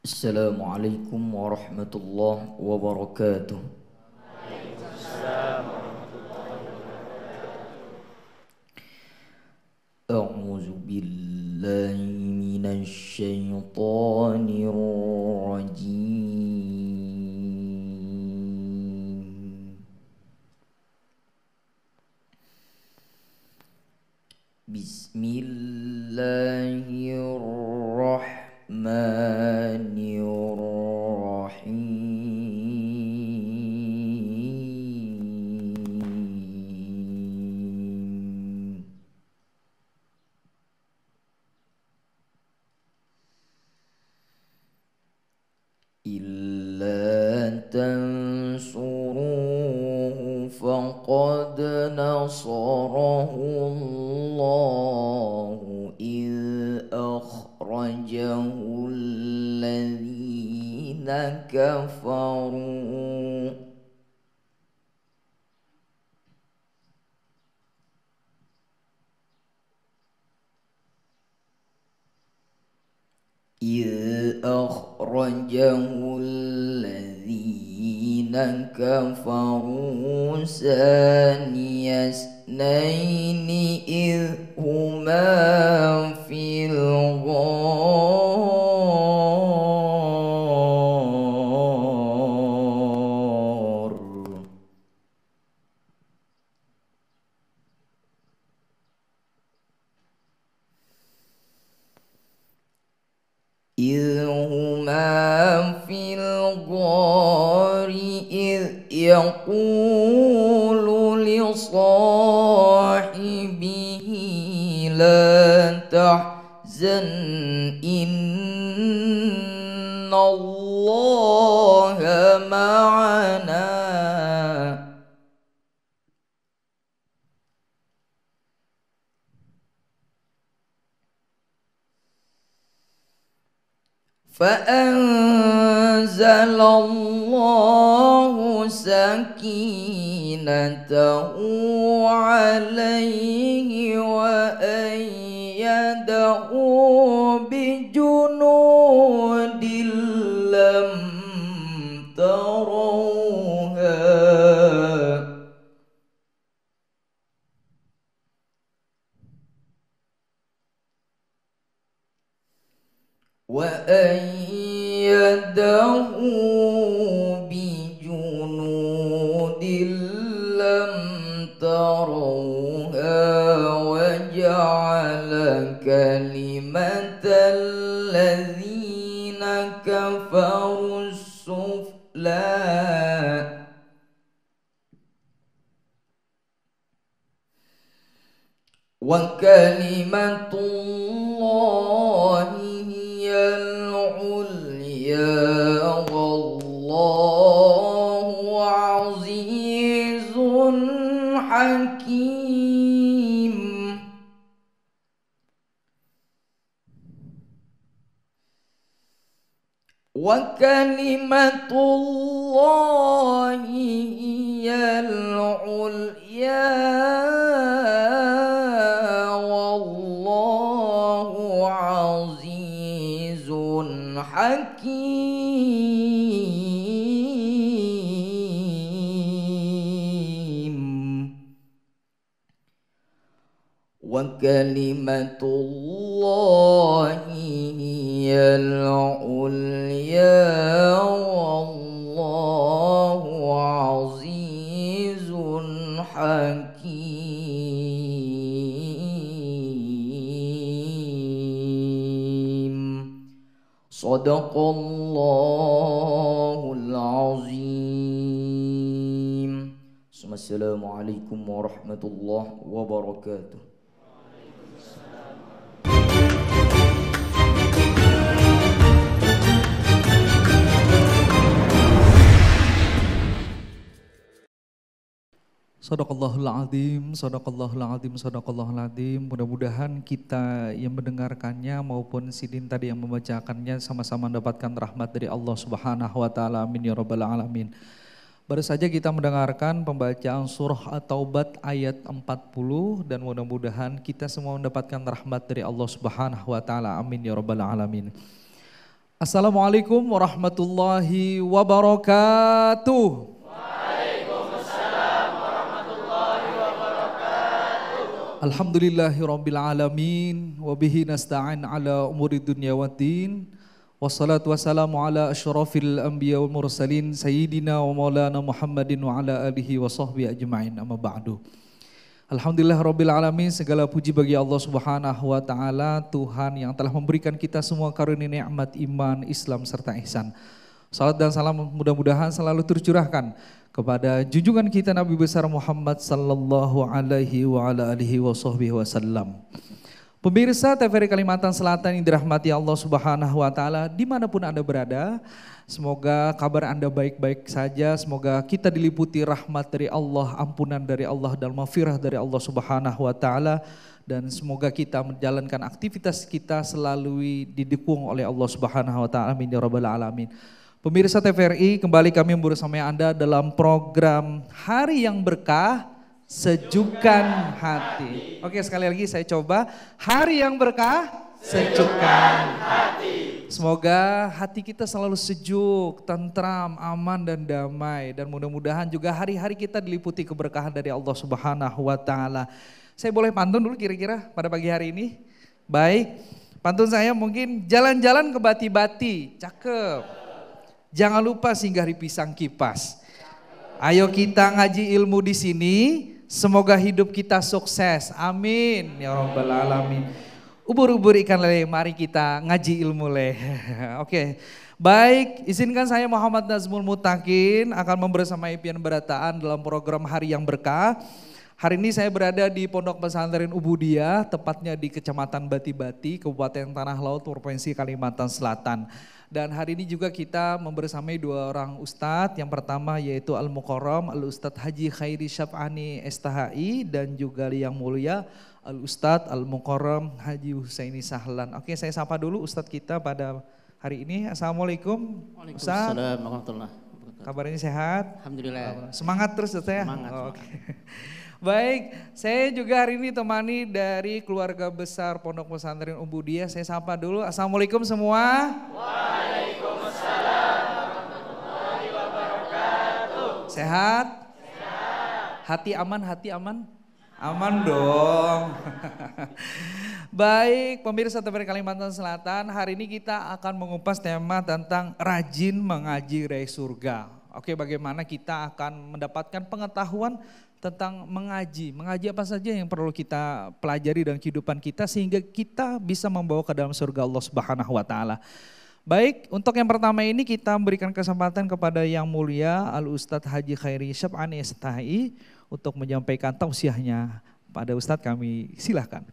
Assalamualaikum warahmatullahi wabarakatuh. A'udzu billahi minasy syaithanir rajim. Bismillahirrahmanirrahim. Illa tansuruhu faqad nasarahu Allahu idh akhrajahu alladhina kafaru إذ أخرجه الذين كفروا ثاني اثنين إذ هما في الغار إذ يقول لصاحبه لا تحزن إن الله معنا فأنزل الله سكينته عليه وأيده بجنود لم تروها وأيده بجنود لم تروها وجعل كلمة الذين كفروا السفلى وكلمة الله هي العليا والله عزيز حكيم وكلمة الله هي العليا والله عزيز حكيم وكلمة الله هي العليا والله عزيز حكيم صدق الله العظيم. Assalamualaikum warahmatullahi wabarakatuh. Sadaqallahul azim, sadaqallahul azim, sadaqallahul azim. Mudah-mudahan kita yang mendengarkannya maupun sidin tadi yang membacakannya sama-sama mendapatkan rahmat dari Allah Subhanahu wa taala. Amin ya rabbal alamin. Baru saja kita mendengarkan pembacaan surah At-Taubat ayat 40 dan mudah-mudahan kita semua mendapatkan rahmat dari Allah Subhanahu wa taala. Amin ya rabbal alamin. Assalamualaikum warahmatullahi wabarakatuh. Waalaikumsalam warahmatullahi wabarakatuh. Alhamdulillahirabbil alamin wa bihi nasta'in ala umuri dunya waddin. Wassalatu wassalamu ala asyrafil anbiya wal mursalin sayyidina wa maulana Muhammadin wa ala alihi wa sahbihi ajma'in. Amma ba'du. Alhamdulillah Rabbil Alamin, segala puji bagi Allah Subhanahu wa Ta'ala, Tuhan yang telah memberikan kita semua karunia nikmat iman, Islam serta ihsan. Salat dan salam mudah-mudahan selalu tercurahkan kepada junjungan kita Nabi besar Muhammad sallallahu alaihi wa ala alihi wa sahbihi wasallam. Pemirsa TVRI Kalimantan Selatan yang dirahmati Allah Subhanahu wa Ta'ala, dimanapun Anda berada, semoga kabar Anda baik-baik saja, semoga kita diliputi rahmat dari Allah, ampunan dari Allah, dan maghfirah dari Allah Subhanahu wa Ta'ala, dan semoga kita menjalankan aktivitas kita selalu didukung oleh Allah Subhanahu wa Ta'ala. Amin ya rabbal alamin. Pemirsa TVRI, kembali kami bersama Anda dalam program Hari yang Berkah, Sejukkan Hati. Oke, sekali lagi saya coba. Hari yang berkah, sejukkan hati. Semoga hati kita selalu sejuk, tentram, aman dan damai. Dan mudah-mudahan juga hari-hari kita diliputi keberkahan dari Allah Subhanahu wa Ta'ala. Saya boleh pantun dulu kira-kira pada pagi hari ini? Baik, pantun saya mungkin jalan-jalan ke Bati-Bati, cakep. Jangan lupa singgah di Pisang Kipas. Ayo kita ngaji ilmu di sini. Semoga hidup kita sukses, amin ya rabbal alamin. Ubur-ubur ikan lele, mari kita ngaji ilmu leh. Oke, baik, izinkan saya Muhammad Nazmul Mutakin akan membersamai pian berataan dalam program Hari yang Berkah. Hari ini saya berada di Pondok Pesantren Ubudiyah, tepatnya di Kecamatan Bati-Bati, Kabupaten Tanah Laut, Provinsi Kalimantan Selatan. Dan hari ini juga kita membersamai dua orang ustadz, yang pertama yaitu Al-Mukarram Al-Ustadz Haji Khairi Syaf'ani STHI, dan juga yang mulia Al-Ustadz Al-Mukarram Haji Husaini Sahlan. Oke, saya sapa dulu ustadz kita pada hari ini. Assalamualaikum. Waalaikumsalam warahmatullahi wabarakatuh. Kabarnya sehat? Alhamdulillah. Semangat terus ya? Semangat. Oke. Baik, saya juga hari ini temani dari keluarga besar Pondok Pesantren Ubudiyah. Saya sapa dulu. Assalamualaikum semua. Waalaikumsalam warahmatullahi wabarakatuh. Sehat? Sehat. Hati aman? Aman dong. Baik, pemirsa TVRI Kalimantan Selatan, hari ini kita akan mengupas tema tentang rajin mengaji raih surga. Oke, bagaimana kita akan mendapatkan pengetahuan tentang mengaji apa saja yang perlu kita pelajari dalam kehidupan kita sehingga kita bisa membawa ke dalam surga Allah Subhanahu wa Ta'ala. Baik, untuk yang pertama ini kita memberikan kesempatan kepada yang mulia Al-Ustadz Haji Khairi Syaf'ani STHI untuk menyampaikan tausiahnya pada Ustadz, kami silahkan.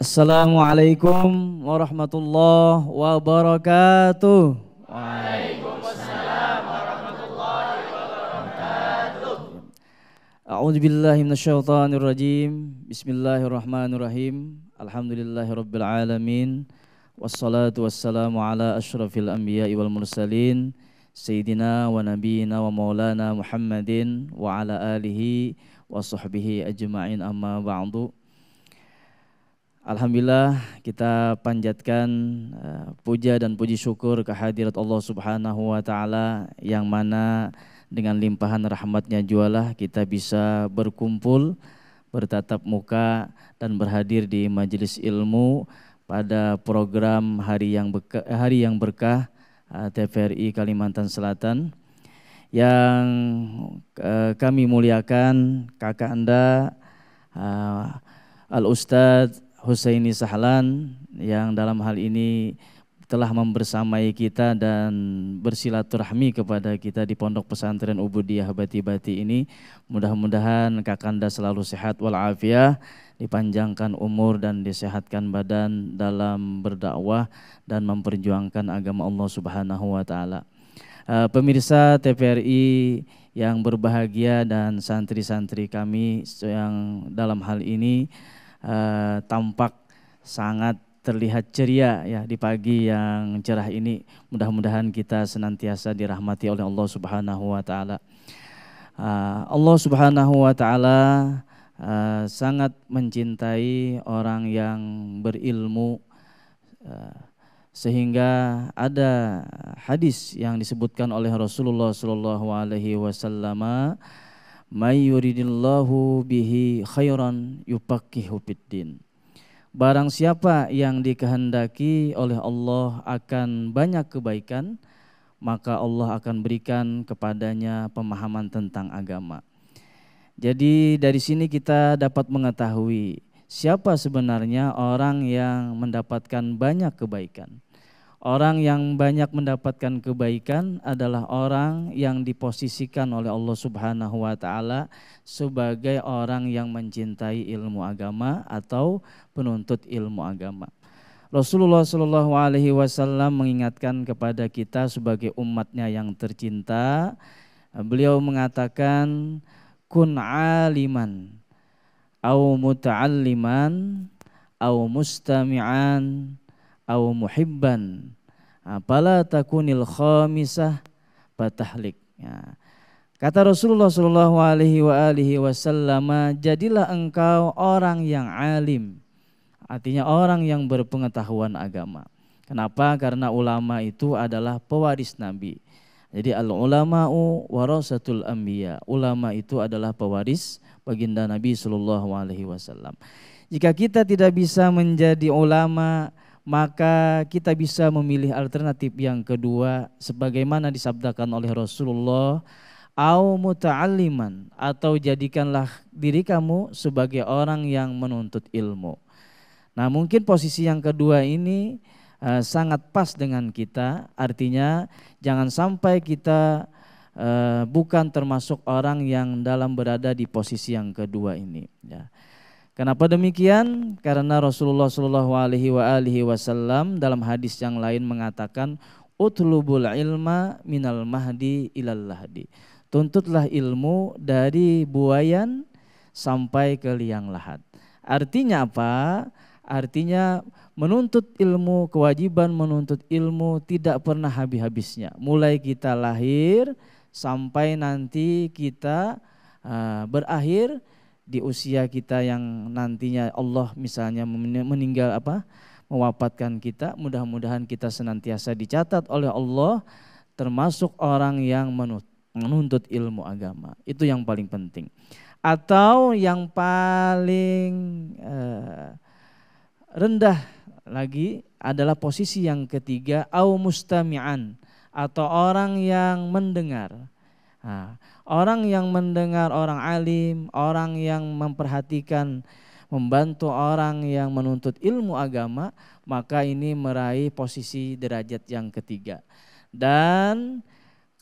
Assalamualaikum warahmatullahi wabarakatuh. Waalaikumsalam warahmatullahi wabarakatuh. A'udzu billahi minasyaitonir rajim. Bismillahirrahmanirrahim. Alhamdulillahirabbil alamin. Wassalatu wassalamu ala asyrafil anbiya'i wal mursalin sayyidina wa nabiyina wa maulana Muhammadin wa ala alihi wa sahbihi ajma'in, amma ba'du. Alhamdulillah, kita panjatkan puja dan puji syukur kehadirat Allah Subhanahu wa Ta'ala, yang mana dengan limpahan rahmatnya jualah kita bisa berkumpul, bertatap muka dan berhadir di majelis ilmu pada program Hari yang Berkah TVRI Kalimantan Selatan, yang kami muliakan kakak Anda Al-Ustadz Husaini Sahlan, yang dalam hal ini telah membersamai kita dan bersilaturahmi kepada kita di Pondok Pesantren Ubudiyah Bati-Bati ini. Mudah-mudahan kakanda selalu sehat walafiat, dipanjangkan umur dan disehatkan badan dalam berdakwah dan memperjuangkan agama Allah Subhanahu wa Ta'ala. Pemirsa TVRI yang berbahagia dan santri-santri kami yang dalam hal ini tampak sangat terlihat ceria ya di pagi yang cerah ini. Mudah-mudahan kita senantiasa dirahmati oleh Allah Subhanahu wa Ta'ala. Allah Subhanahu wa taala sangat mencintai orang yang berilmu, sehingga ada hadis yang disebutkan oleh Rasulullah sallallahu alaihi wasallam, "May yuridillahu bihi khairan yufaqihu fiddin." Barang siapa yang dikehendaki oleh Allah akan banyak kebaikan, maka Allah akan berikan kepadanya pemahaman tentang agama. Jadi dari sini kita dapat mengetahui siapa sebenarnya orang yang mendapatkan banyak kebaikan. Orang yang banyak mendapatkan kebaikan adalah orang yang diposisikan oleh Allah Subhanahu wa taala sebagai orang yang mencintai ilmu agama atau penuntut ilmu agama. Rasulullah Shallallahu alaihi wasallam mengingatkan kepada kita sebagai umatnya yang tercinta. Beliau mengatakan, kun aliman au muta'alliman au mustami'an au muhibban, fala takunil khamisah fatahlik. Ya. Kata Rasulullah sallallahu alaihi wasallam, jadilah engkau orang yang alim, artinya orang yang berpengetahuan agama. Kenapa? Karena ulama itu adalah pewaris Nabi. Jadi al-ulama'u warasatul anbiya. Ulama itu adalah pewaris baginda Nabi sallallahu alaihi wasallam. Jika kita tidak bisa menjadi ulama, maka kita bisa memilih alternatif yang kedua sebagaimana disabdakan oleh Rasulullah, au muta'alliman, atau jadikanlah diri kamu sebagai orang yang menuntut ilmu. Nah, mungkin posisi yang kedua ini sangat pas dengan kita, artinya jangan sampai kita bukan termasuk orang yang dalam berada di posisi yang kedua ini, ya. Kenapa demikian? Karena Rasulullah Shallallahu alaihi wasallam dalam hadis yang lain mengatakan, utlubul ilma minal mahdi ilal lahdi. Tuntutlah ilmu dari buayan sampai ke liang lahat. Artinya apa? Artinya menuntut ilmu, kewajiban menuntut ilmu tidak pernah habis-habisnya. Mulai kita lahir sampai nanti kita berakhir di usia kita yang nantinya Allah misalnya mewafatkan kita, mudah-mudahan kita senantiasa dicatat oleh Allah termasuk orang yang menuntut ilmu agama. Itu yang paling penting. Atau yang paling rendah lagi adalah posisi yang ketiga, au mustami'an, atau orang yang mendengar. Nah, orang yang mendengar, orang alim, orang yang memperhatikan, membantu orang yang menuntut ilmu agama, maka ini meraih posisi derajat yang ketiga. Dan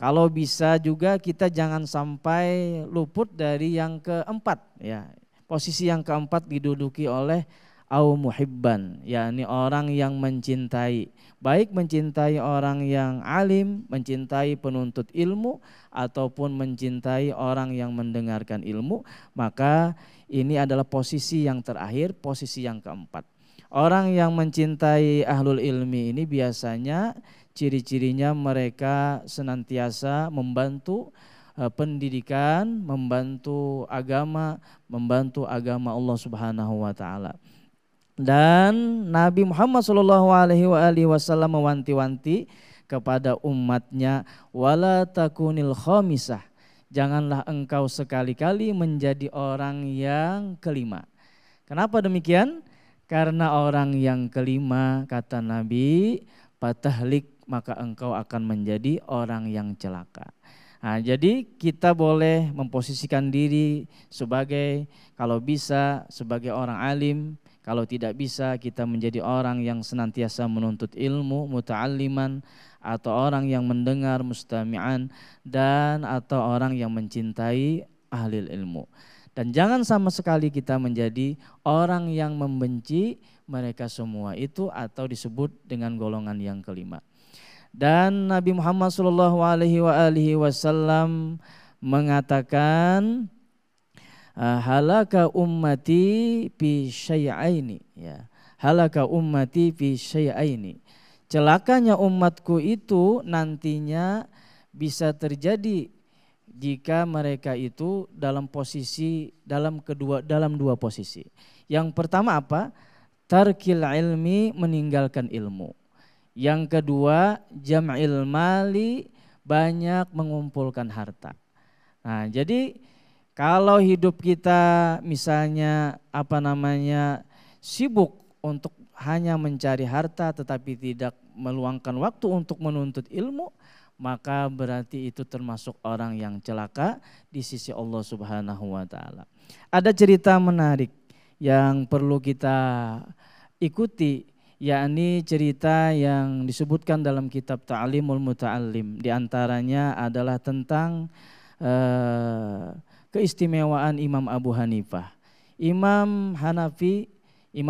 kalau bisa juga kita jangan sampai luput dari yang keempat, ya. Posisi yang keempat diduduki oleh au muhibban, yakni orang yang mencintai, baik mencintai orang yang alim, mencintai penuntut ilmu, ataupun mencintai orang yang mendengarkan ilmu, maka ini adalah posisi yang terakhir, posisi yang keempat. Orang yang mencintai ahlul ilmi ini biasanya ciri-cirinya mereka senantiasa membantu pendidikan, membantu agama Allah Subhanahu wa taala. Dan Nabi Muhammad SAW mewanti-wanti kepada umatnya, wala takunil khamisah, janganlah engkau sekali-kali menjadi orang yang kelima. Kenapa demikian? Karena orang yang kelima, kata Nabi, patahlik, maka engkau akan menjadi orang yang celaka. Nah, jadi kita boleh memposisikan diri sebagai, kalau bisa sebagai orang alim. Kalau tidak bisa, kita menjadi orang yang senantiasa menuntut ilmu, muta'alliman, atau orang yang mendengar, mustami'an, dan atau orang yang mencintai ahli ilmu. Dan jangan sama sekali kita menjadi orang yang membenci mereka semua itu atau disebut dengan golongan yang kelima. Dan Nabi Muhammad SAW mengatakan, halaka ummati fi syai'aini, ya. Halaka ummati fi syai'aini. Celakanya umatku itu nantinya bisa terjadi jika mereka itu dalam dua posisi. Yang pertama apa? Tarkil ilmi, meninggalkan ilmu. Yang kedua, jam'il mali, banyak mengumpulkan harta. Nah, jadi kalau hidup kita misalnya sibuk untuk hanya mencari harta tetapi tidak meluangkan waktu untuk menuntut ilmu, maka berarti itu termasuk orang yang celaka di sisi Allah Subhanahu wa taala. Ada cerita menarik yang perlu kita ikuti, yakni cerita yang disebutkan dalam kitab Ta'limul Muta'allim. Di antaranya adalah tentang keistimewaan Imam Abu Hanifah. Imam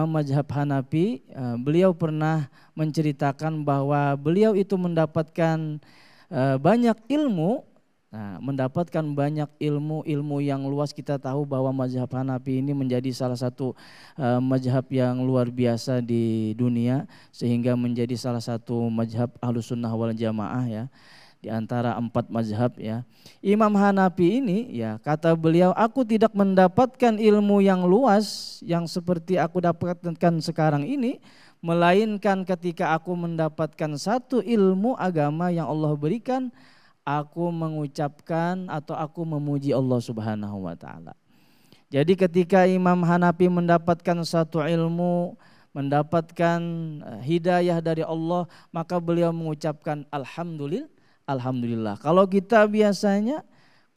mazhab Hanafi, beliau pernah menceritakan bahwa beliau itu mendapatkan banyak ilmu. Nah, mendapatkan banyak ilmu yang luas. Kita tahu bahwa mazhab Hanafi ini menjadi salah satu mazhab yang luar biasa di dunia, sehingga menjadi salah satu mazhab Ahlussunnah wal Jamaah ya, di antara 4 mazhab ya. Imam Hanafi ini ya, kata beliau, aku tidak mendapatkan ilmu yang luas yang seperti aku dapatkan sekarang ini, melainkan ketika aku mendapatkan satu ilmu agama yang Allah berikan, aku mengucapkan atau aku memuji Allah Subhanahu wa taala. Jadi ketika Imam Hanafi mendapatkan satu ilmu, mendapatkan hidayah dari Allah, maka beliau mengucapkan alhamdulillah. Kalau kita biasanya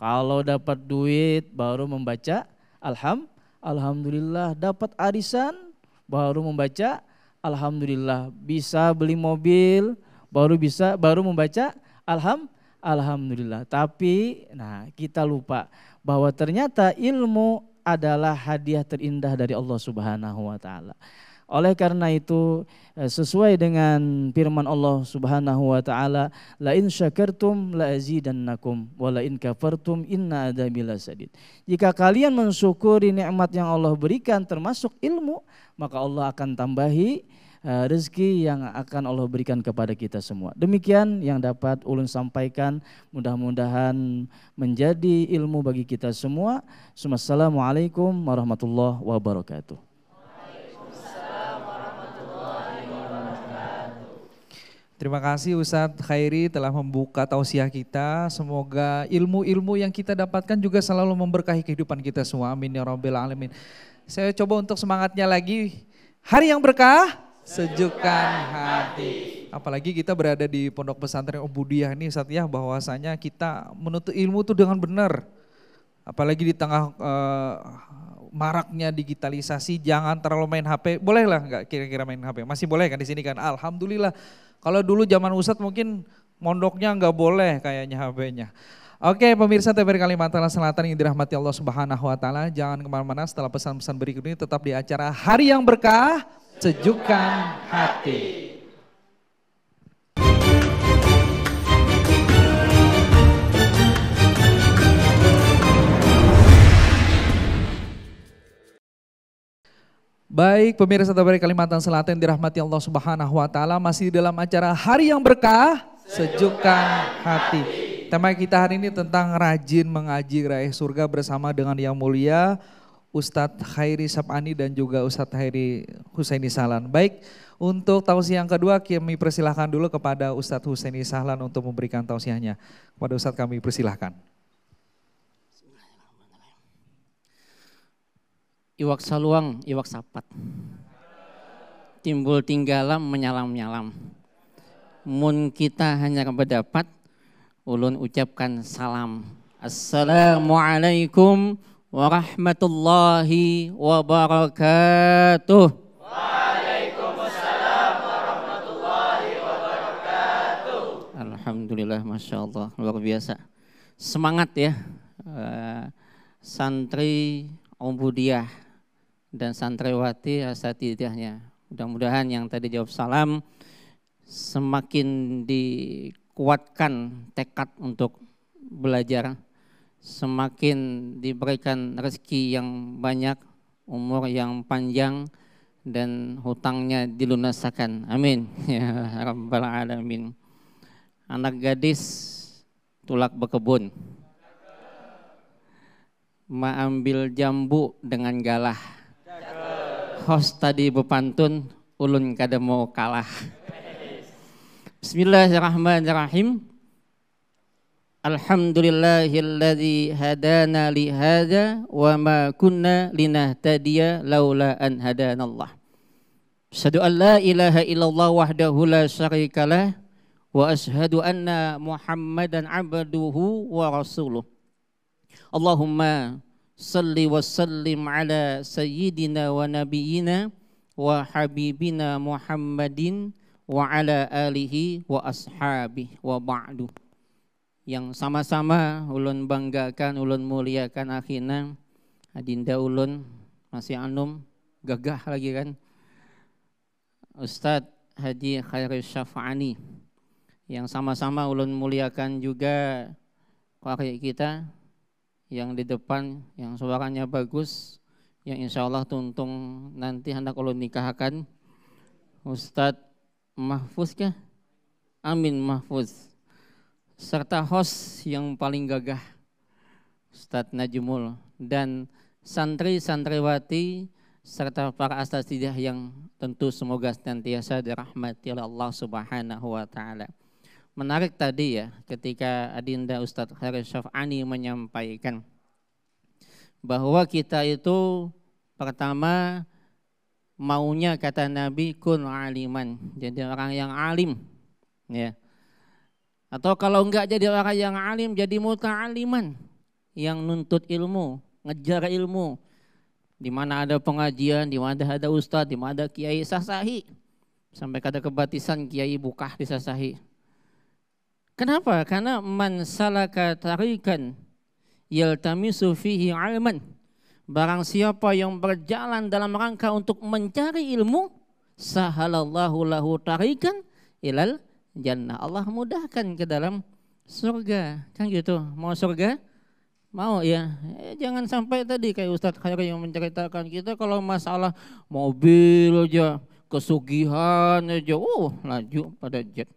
kalau dapat duit baru membaca alhamdulillah, dapat arisan baru membaca alhamdulillah, bisa beli mobil baru membaca alhamdulillah. Tapi kita lupa bahwa ternyata ilmu adalah hadiah terindah dari Allah Subhanahu wa taala. Oleh karena itu sesuai dengan firman Allah Subhanahu wa taala, la in syakartum la azidannakum wa la in kafartum inna adzabi lasadid. Jika kalian mensyukuri nikmat yang Allah berikan termasuk ilmu, maka Allah akan tambahi rezeki yang akan Allah berikan kepada kita semua. Demikian yang dapat ulun sampaikan, mudah-mudahan menjadi ilmu bagi kita semua. Assalamualaikum warahmatullahi wabarakatuh. Terima kasih Ustadz Khairi telah membuka tausiah kita. Semoga ilmu-ilmu yang kita dapatkan juga selalu memberkahi kehidupan kita semua. Amin ya rabbal alamin. Saya coba untuk semangatnya lagi. Hari yang berkah, sejukkan hati. Apalagi kita berada di Pondok Pesantren Ubudiyah ini Ustadz ya, bahwasanya kita menuntut ilmu itu dengan benar. Apalagi di tengah maraknya digitalisasi, jangan terlalu main HP. Bolehlah nggak kira-kira main HP? Masih boleh kan di sini kan? Alhamdulillah. Kalau dulu zaman Ustadz mungkin mondoknya nggak boleh kayaknya HP-nya. Oke pemirsa TVRI Kalimantan Selatan yang dirahmati Allah Subhanahu wa taala, jangan kemana-mana, setelah pesan-pesan berikut ini tetap di acara Hari yang Berkah, Sejukkan Hati. Baik pemirsa TVRI Kalimantan Selatan dirahmati Allah Subhanahu wa taala, masih dalam acara Hari yang Berkah, Sejukkan Hati. Tema kita hari ini tentang rajin mengaji raih surga bersama dengan yang mulia Ustadz Khairi Sab'ani dan juga Ustadz Khairi Husaini Sahlan. Baik, untuk tausiah yang kedua kami persilahkan dulu kepada Ustadz Husaini Sahlan untuk memberikan tausiahnya. Kepada Ustadz kami persilahkan. Iwak saluang, iwak sapat. Timbul tinggalam, menyalam-nyalam. Mun kita hanya berdapat, ulun ucapkan salam. Assalamualaikum warahmatullahi wabarakatuh. Waalaikumsalam warahmatullahi wabarakatuh. Alhamdulillah, Masya Allah, luar biasa. Semangat ya, santri Ubudiyah dan santriwati asatidahnya. Mudah-mudahan yang tadi jawab salam semakin dikuatkan tekad untuk belajar, semakin diberikan rezeki yang banyak, umur yang panjang, dan hutangnya dilunaskan. Amin ya rabbal alamin. Anak gadis tulak berkebun, Ambil jambu dengan galah. Host tadi bepantun, ulun kada mau kalah. Bismillahirrahmanirrahim. Alhamdulillahilladzi hadana li hadza wa ma kunna linahtadiya laula an hadanallah. Asyhadu an la ilaha illallah wahdahu la syarikalah wa asyhadu anna Muhammadan abduhu wa rasuluh. Allahumma salli wa sallim ala sayyidina wa nabiyyina wa habibina Muhammadin wa ala alihi wa ashabihi wa ba'du. Yang sama-sama ulun banggakan, ulun muliakan akhina adinda ulun masih anum gagah lagi kan, Ustadz Haji Khairul Syafa'ani, yang sama-sama ulun muliakan juga qari kita yang di depan, yang suaranya bagus, yang insya Allah tuntung nanti hendak ulun nikahkan, Ustadz Mahfuz kah? Amin Mahfuz. Serta host yang paling gagah, Ustadz Najmul, dan santri-santriwati serta para asatidzah yang tentu semoga senantiasa dirahmati oleh Allah Subhanahu wa taala. Menarik tadi ya ketika adinda Ustadz Khairul Syafa'ani menyampaikan bahwa kita itu pertama maunya kata Nabi kun aliman, jadi orang yang alim ya. Atau kalau enggak jadi orang yang alim, jadi muta'aliman, yang nuntut ilmu, ngejar ilmu. Di mana ada pengajian, di mana ada ustadz, di mana ada kiai sasahi. Sampai kada kebatisan kiai bukah di sasahi. Kenapa? Karena man salaka tarikan yaltamisu fihi ilman. Barang siapa yang berjalan dalam rangka untuk mencari ilmu, sahalallahu lahu tarikan ilal jannah. Allah mudahkan ke dalam surga. Kan gitu. Mau surga? Mau ya. Jangan sampai tadi kayak Ustadz Khairi yang menceritakan kita kalau masalah mobil aja, kesugihan aja, laju pada jet.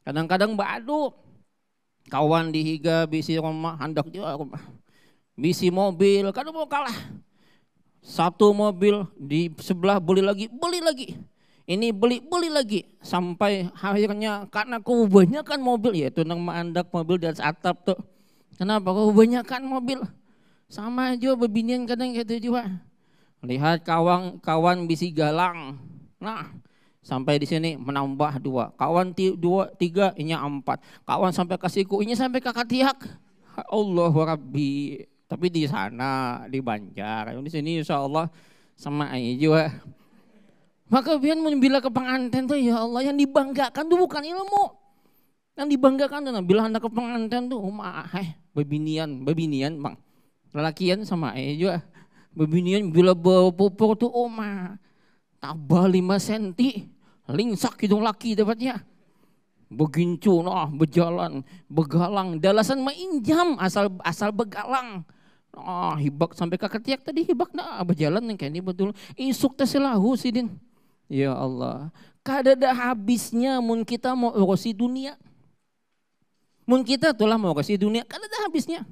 Kadang-kadang badu. Kawan dihiga bisi rumah, hendak juga rumah. Bisi mobil, kadang mau kalah. Satu mobil di sebelah beli lagi. Ini beli lagi. Sampai akhirnya karena kebanyakan mobil, ya itu nang mandak mobil di atas atap tuh. Kenapa? Kebanyakan mobil. Sama aja bebinian kadang gitu juga. Lihat kawan bisi galang. Nah, sampai di sini menambah 2. Kawan 2, 3, ini 4. Kawan sampai kasiku, ini sampai kakak tiak. Allahu Rabbi. Tapi di sana, di Banjar. Di sini insya Allah sama aja juga. Maka biar membela ke pengantin tuh ya Allah, yang dibanggakan tuh bukan ilmu. Yang dibanggakan tuh bila hendak ke pengantin tuh bebinian bang. Lelakian sama aja juga. Bebinian bila bawa pupur tuh tabah 5 cm. Lingsak hidung laki dapatnya. Begincu berjalan, begalang, dalasan mainjam asal begalang. Hibak sampai kaketiak tadi hibak berjalan yang kayak ini betul. Isuk terselahu sidin. Ya Allah, kada ada habisnya mun kita mau urusi dunia. Mun kita itulah mau urusi dunia, kada ada habisnya.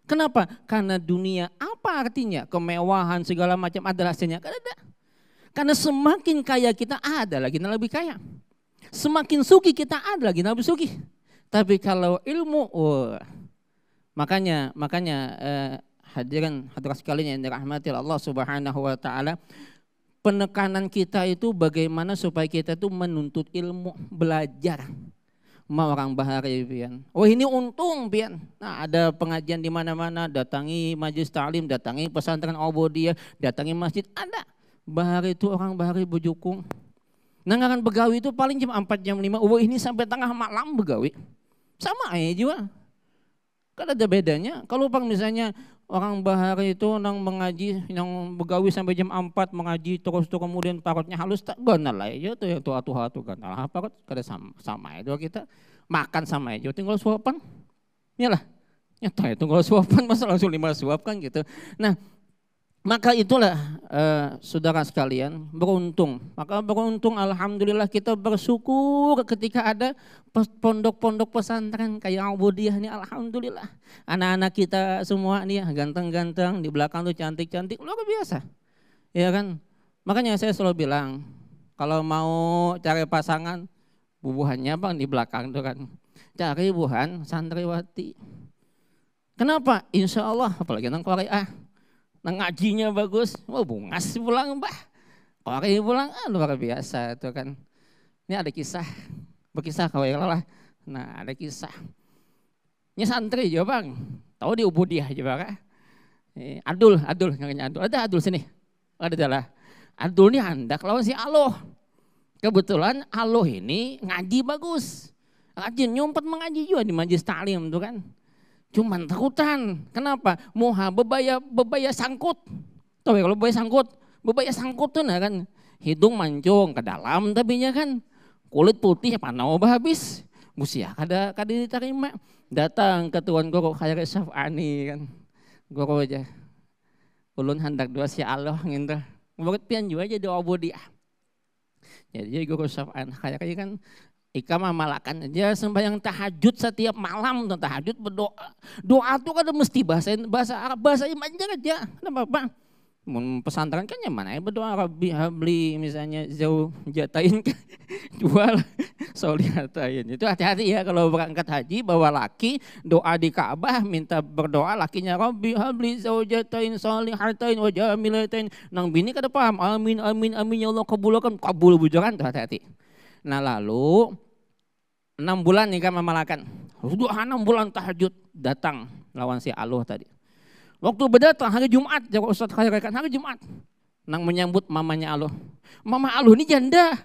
Kenapa? Karena dunia apa artinya? Kemewahan segala macam ada hasilnya, kada ada. Karena semakin kaya kita ada lagi yang lebih kaya. Semakin suki kita ada lagi yang lebih suki. Tapi kalau ilmu, makanya hadirin hadirat sekalian yang dirahmati Allah Subhanahu wa taala, penekanan kita itu bagaimana supaya kita itu menuntut ilmu, belajar. Mau orang bahari pian. Ini untung pian. Nah, ada pengajian di mana-mana, datangi majelis ta'lim, datangi pesantren Ubudiyah, datangi masjid, ada. Bahari itu orang bahari bujukung. Nangaran begawi itu paling jam 4 jam 5. Ini sampai tengah malam begawi. Sama aja juga. Kan ada bedanya. Kalau misalnya orang bahari itu nang mengaji, yang begawi sampai jam 4 mengaji terus kemudian parutnya halus, tak ganal lah aja tuh yang tua-tua tuh ganal. Parut kada sama aja kita. Makan sama aja tinggal suapan. Iyalah. Nyata itu kalau suapan masa langsung 5 suap kan gitu. Nah, Maka itulah saudara sekalian beruntung. Maka beruntung alhamdulillah kita bersyukur ketika ada pondok-pondok pesantren kayak Ubudiyah ini alhamdulillah. Anak-anak kita semua nih ganteng-ganteng, di belakang tuh cantik-cantik, luar biasa. Ya kan? Makanya saya selalu bilang kalau mau cari pasangan bubuhannya bang di belakang tuh kan. Cari buhan santriwati. Kenapa? Insya Allah apalagi nang Korea. Nah ngajinya bagus, wah bungas pulang mbah. Orang pulang luar biasa itu kan. Ini ada kisah, berkisah kau lah. Nah ada kisah. Ini santri ya bang, tahu di Ubudiyah juga kan? Adul namanya Adul. Ada Adul sini, ada lah. Adul ini hendak lawan si Aloh. Kebetulan Aloh ini ngaji bagus, rajin nyumpet mengaji juga di majelis taklim tuh kan. Cuman takutan. Kenapa? Moha bebaya sangkut. Tahu ya kalau bebaya sangkut tuh nah kan. Hidung mancung ke dalam tapinya kan. Kulit putih panau habis. Musia kada diterima. Datang ke Tuan Guru Khairi Syaf'ani kan. Guru aja. Ulun hendak dua si Allah gitu. Murid pian juga aja doa Ubudiyah. Jadi Guru Syaf'ani Khairi kan Ika malakan aja sembahyang tahajud setiap malam, tahajud berdoa. Doa tuh kan mesti bahasa Arab, bahasa Iman aja. Kenapa Pak? Pesantren kan yang mana ya berdoa Rabbi habli misalnya jauh jatain jual solihatain. Itu hati-hati ya kalau berangkat haji bawa laki doa di Ka'bah minta berdoa lakinya Rabbi habli zaujatain solihatain wa jamilatain. Nang bini kada paham amin amin amin ya Allah kabul bujuran tuh hati-hati. Nah lalu 6 bulan nih kan memalakan. Sudah 6 bulan tahajud datang lawan si Aloh tadi. Waktu berdatang hari Jumat, jawab Ustaz Khairi kan hari Jumat. Nang menyambut mamanya Aloh. Mama Aloh ini janda.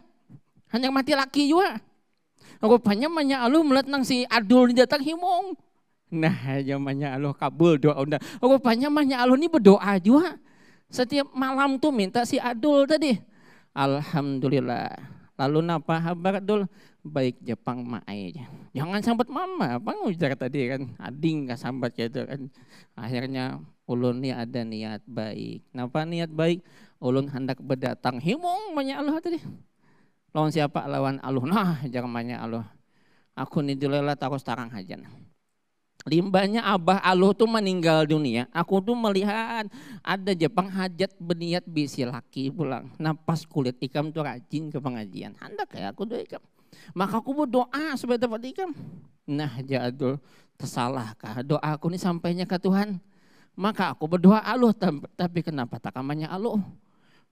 Hanya mati laki juga. Rupanya mamanya Aloh melihat nang si Adul ini datang himong. Nah zamannya Aloh kabul doa undang. Rupanya mamanya Aloh ini berdoa juga. Setiap malam tuh minta si Adul tadi. Alhamdulillah. Lalu napa habar Adul? Baik Jepang maai aja. Jangan sambat mama, apa ngujar tadi kan. Ading gak sambat gitu kan. Akhirnya ulun ini ada niat baik. Napa niat baik? Ulun hendak berdatang himong banyak Allah tadi. Lawan siapa? Lawan Allah. Nah jangan banyak Allah. Aku ni dilelah takut tarang hajan. Limbahnya Abah Aloh tuh meninggal dunia. Aku tuh melihat ada Jepang hajat berniat bisi laki pulang. Napas kulit ikam tuh rajin ke pengajian. Hendak kayak aku tuh ikam. Maka aku berdoa supaya dapat ikam. Nah jadul tersalahkah doa aku ini sampainya ke Tuhan. Maka aku berdoa Aloh tapi kenapa tak kamarnya Aloh?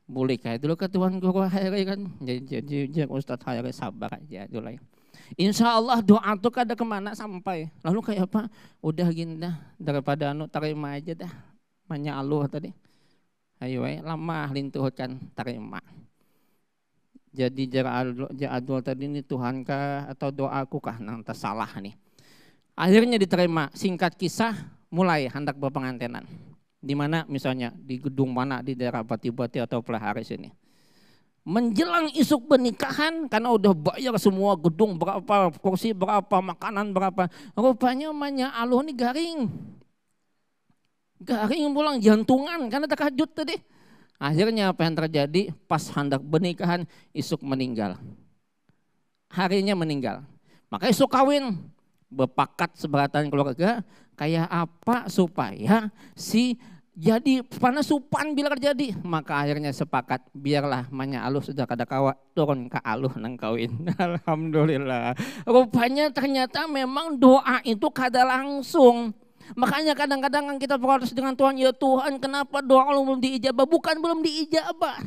Boleh kayak dulu ke Tuhan Guru Khairi kan. Jadi Ustaz Khairi sabar aja dulu ya. Insya Allah doa tuh kada kemana sampai. Lalu kayak apa? Udah gini dah daripada terima aja dah. Manya Aloh tadi. Ayo lama lintuhkan terima. Jadi jadul tadi ini Tuhankah atau doaku kah nang tersalah nih. Akhirnya diterima. Singkat kisah mulai hendak berpengantenan. Di mana misalnya di gedung mana di daerah Bati-Bati atau Pelaharis ini. Menjelang isuk pernikahan karena udah bayar semua gedung berapa, kursi berapa, makanan berapa. Rupanya mamanya Aloh ini garing. Garing pulang jantungan karena terkejut tadi. Akhirnya apa yang terjadi pas hendak pernikahan isuk meninggal. Harinya meninggal. Maka isuk kawin. Berpakat seberatan keluarga kayak apa supaya si jadi panas supan bila terjadi. Maka akhirnya sepakat biarlah mamanya Aloh sudah kada kawa turun ke Aloh nang kawin. Alhamdulillah. Rupanya ternyata memang doa itu kada langsung. Makanya kadang-kadang kita protes dengan Tuhan, ya Tuhan kenapa doa belum diijabah? Bukan belum diijabah.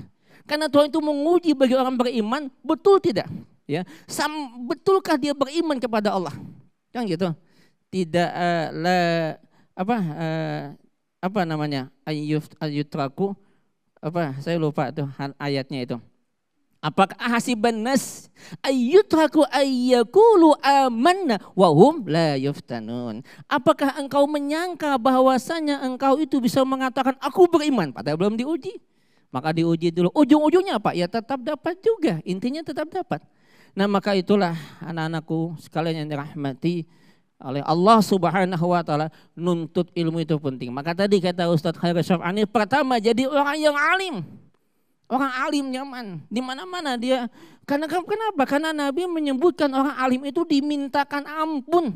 Karena Tuhan itu menguji bagi orang beriman, betul tidak? Ya, betulkah dia beriman kepada Allah? Kan gitu. Tidak apa namanya? Ayyutraku apa? Saya lupa tuh ayatnya itu. Apakah hasiban nas ayyutraku ayyakulu amanna wa hum la yuftanun. Apakah engkau menyangka bahwasanya engkau itu bisa mengatakan aku beriman padahal belum diuji? Maka diuji dulu. Ujung-ujungnya apa? Ya tetap dapat juga. Intinya tetap dapat. Nah maka itulah anak-anakku sekalian yang dirahmati. oleh Allah Subhanahu wa taala, nuntut ilmu itu penting. Maka tadi kata Ustaz Khairul Syaf'ani, pertama jadi orang yang alim. Orang alim nyaman di mana-mana dia. Karena kenapa? Karena Nabi menyebutkan orang alim itu dimintakan ampun.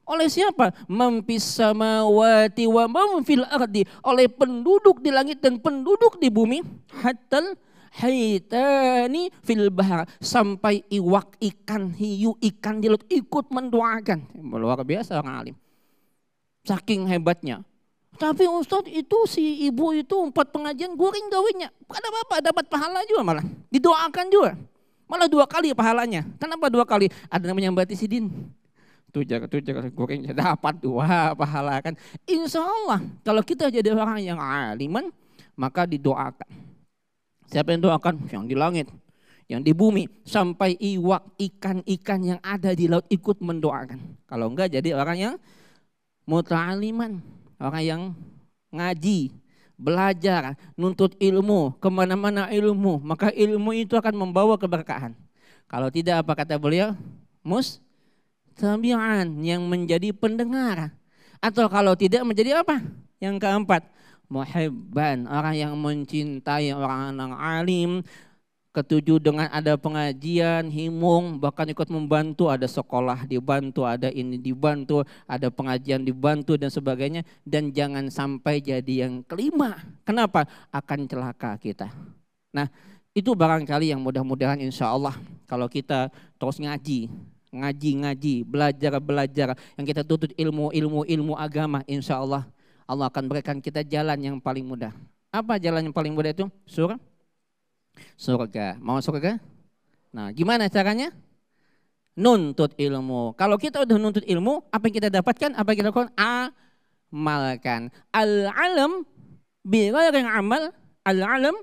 Oleh siapa? Man fis samawati wa man fil ardi, oleh penduduk di langit dan penduduk di bumi. Hatal haitani fil bahar, sampai iwak, ikan hiu, ikan di laut ikut mendoakan. Luar biasa orang alim. Saking hebatnya. Tapi Ustadz itu si ibu itu 4 pengajian goreng gawinnya. Ada apa? Dapat pahala juga malah. Didoakan juga. Malah 2 kali pahalanya. Kenapa 2 kali? Ada namanya Mbak Tisidin. Tujar gorengnya dapat 2 pahala kan. Insya Allah kalau kita jadi orang yang aliman, maka didoakan. Siapa yang doakan? Yang di langit, yang di bumi, sampai iwak, ikan-ikan yang ada di laut ikut mendoakan. Kalau enggak jadi orang yang muta'aliman, orang yang ngaji, belajar, nuntut ilmu, kemana-mana ilmu, maka ilmu itu akan membawa keberkahan. Kalau tidak, apa kata beliau? Mustabi'an, yang menjadi pendengar. Atau kalau tidak menjadi apa? Yang keempat, muhibban, orang yang mencintai orang yang alim. Ketujuh, dengan ada pengajian, himung, bahkan ikut membantu, ada sekolah dibantu, ada ini dibantu, ada pengajian dibantu dan sebagainya. Dan jangan sampai jadi yang kelima. Kenapa? Akan celaka kita. Nah, itu barangkali yang mudah-mudahan insya Allah kalau kita terus ngaji, belajar, yang kita tuntut ilmu agama, insya Allah Allah akan berikan kita jalan yang paling mudah. Apa jalan yang paling mudah itu? Surga. Mau surga? Nah, gimana caranya? Nuntut ilmu. Kalau kita udah nuntut ilmu, apa yang kita dapatkan? Apa yang kita lakukan? Amalkan. Al-alam bighairi amal. Al-alam,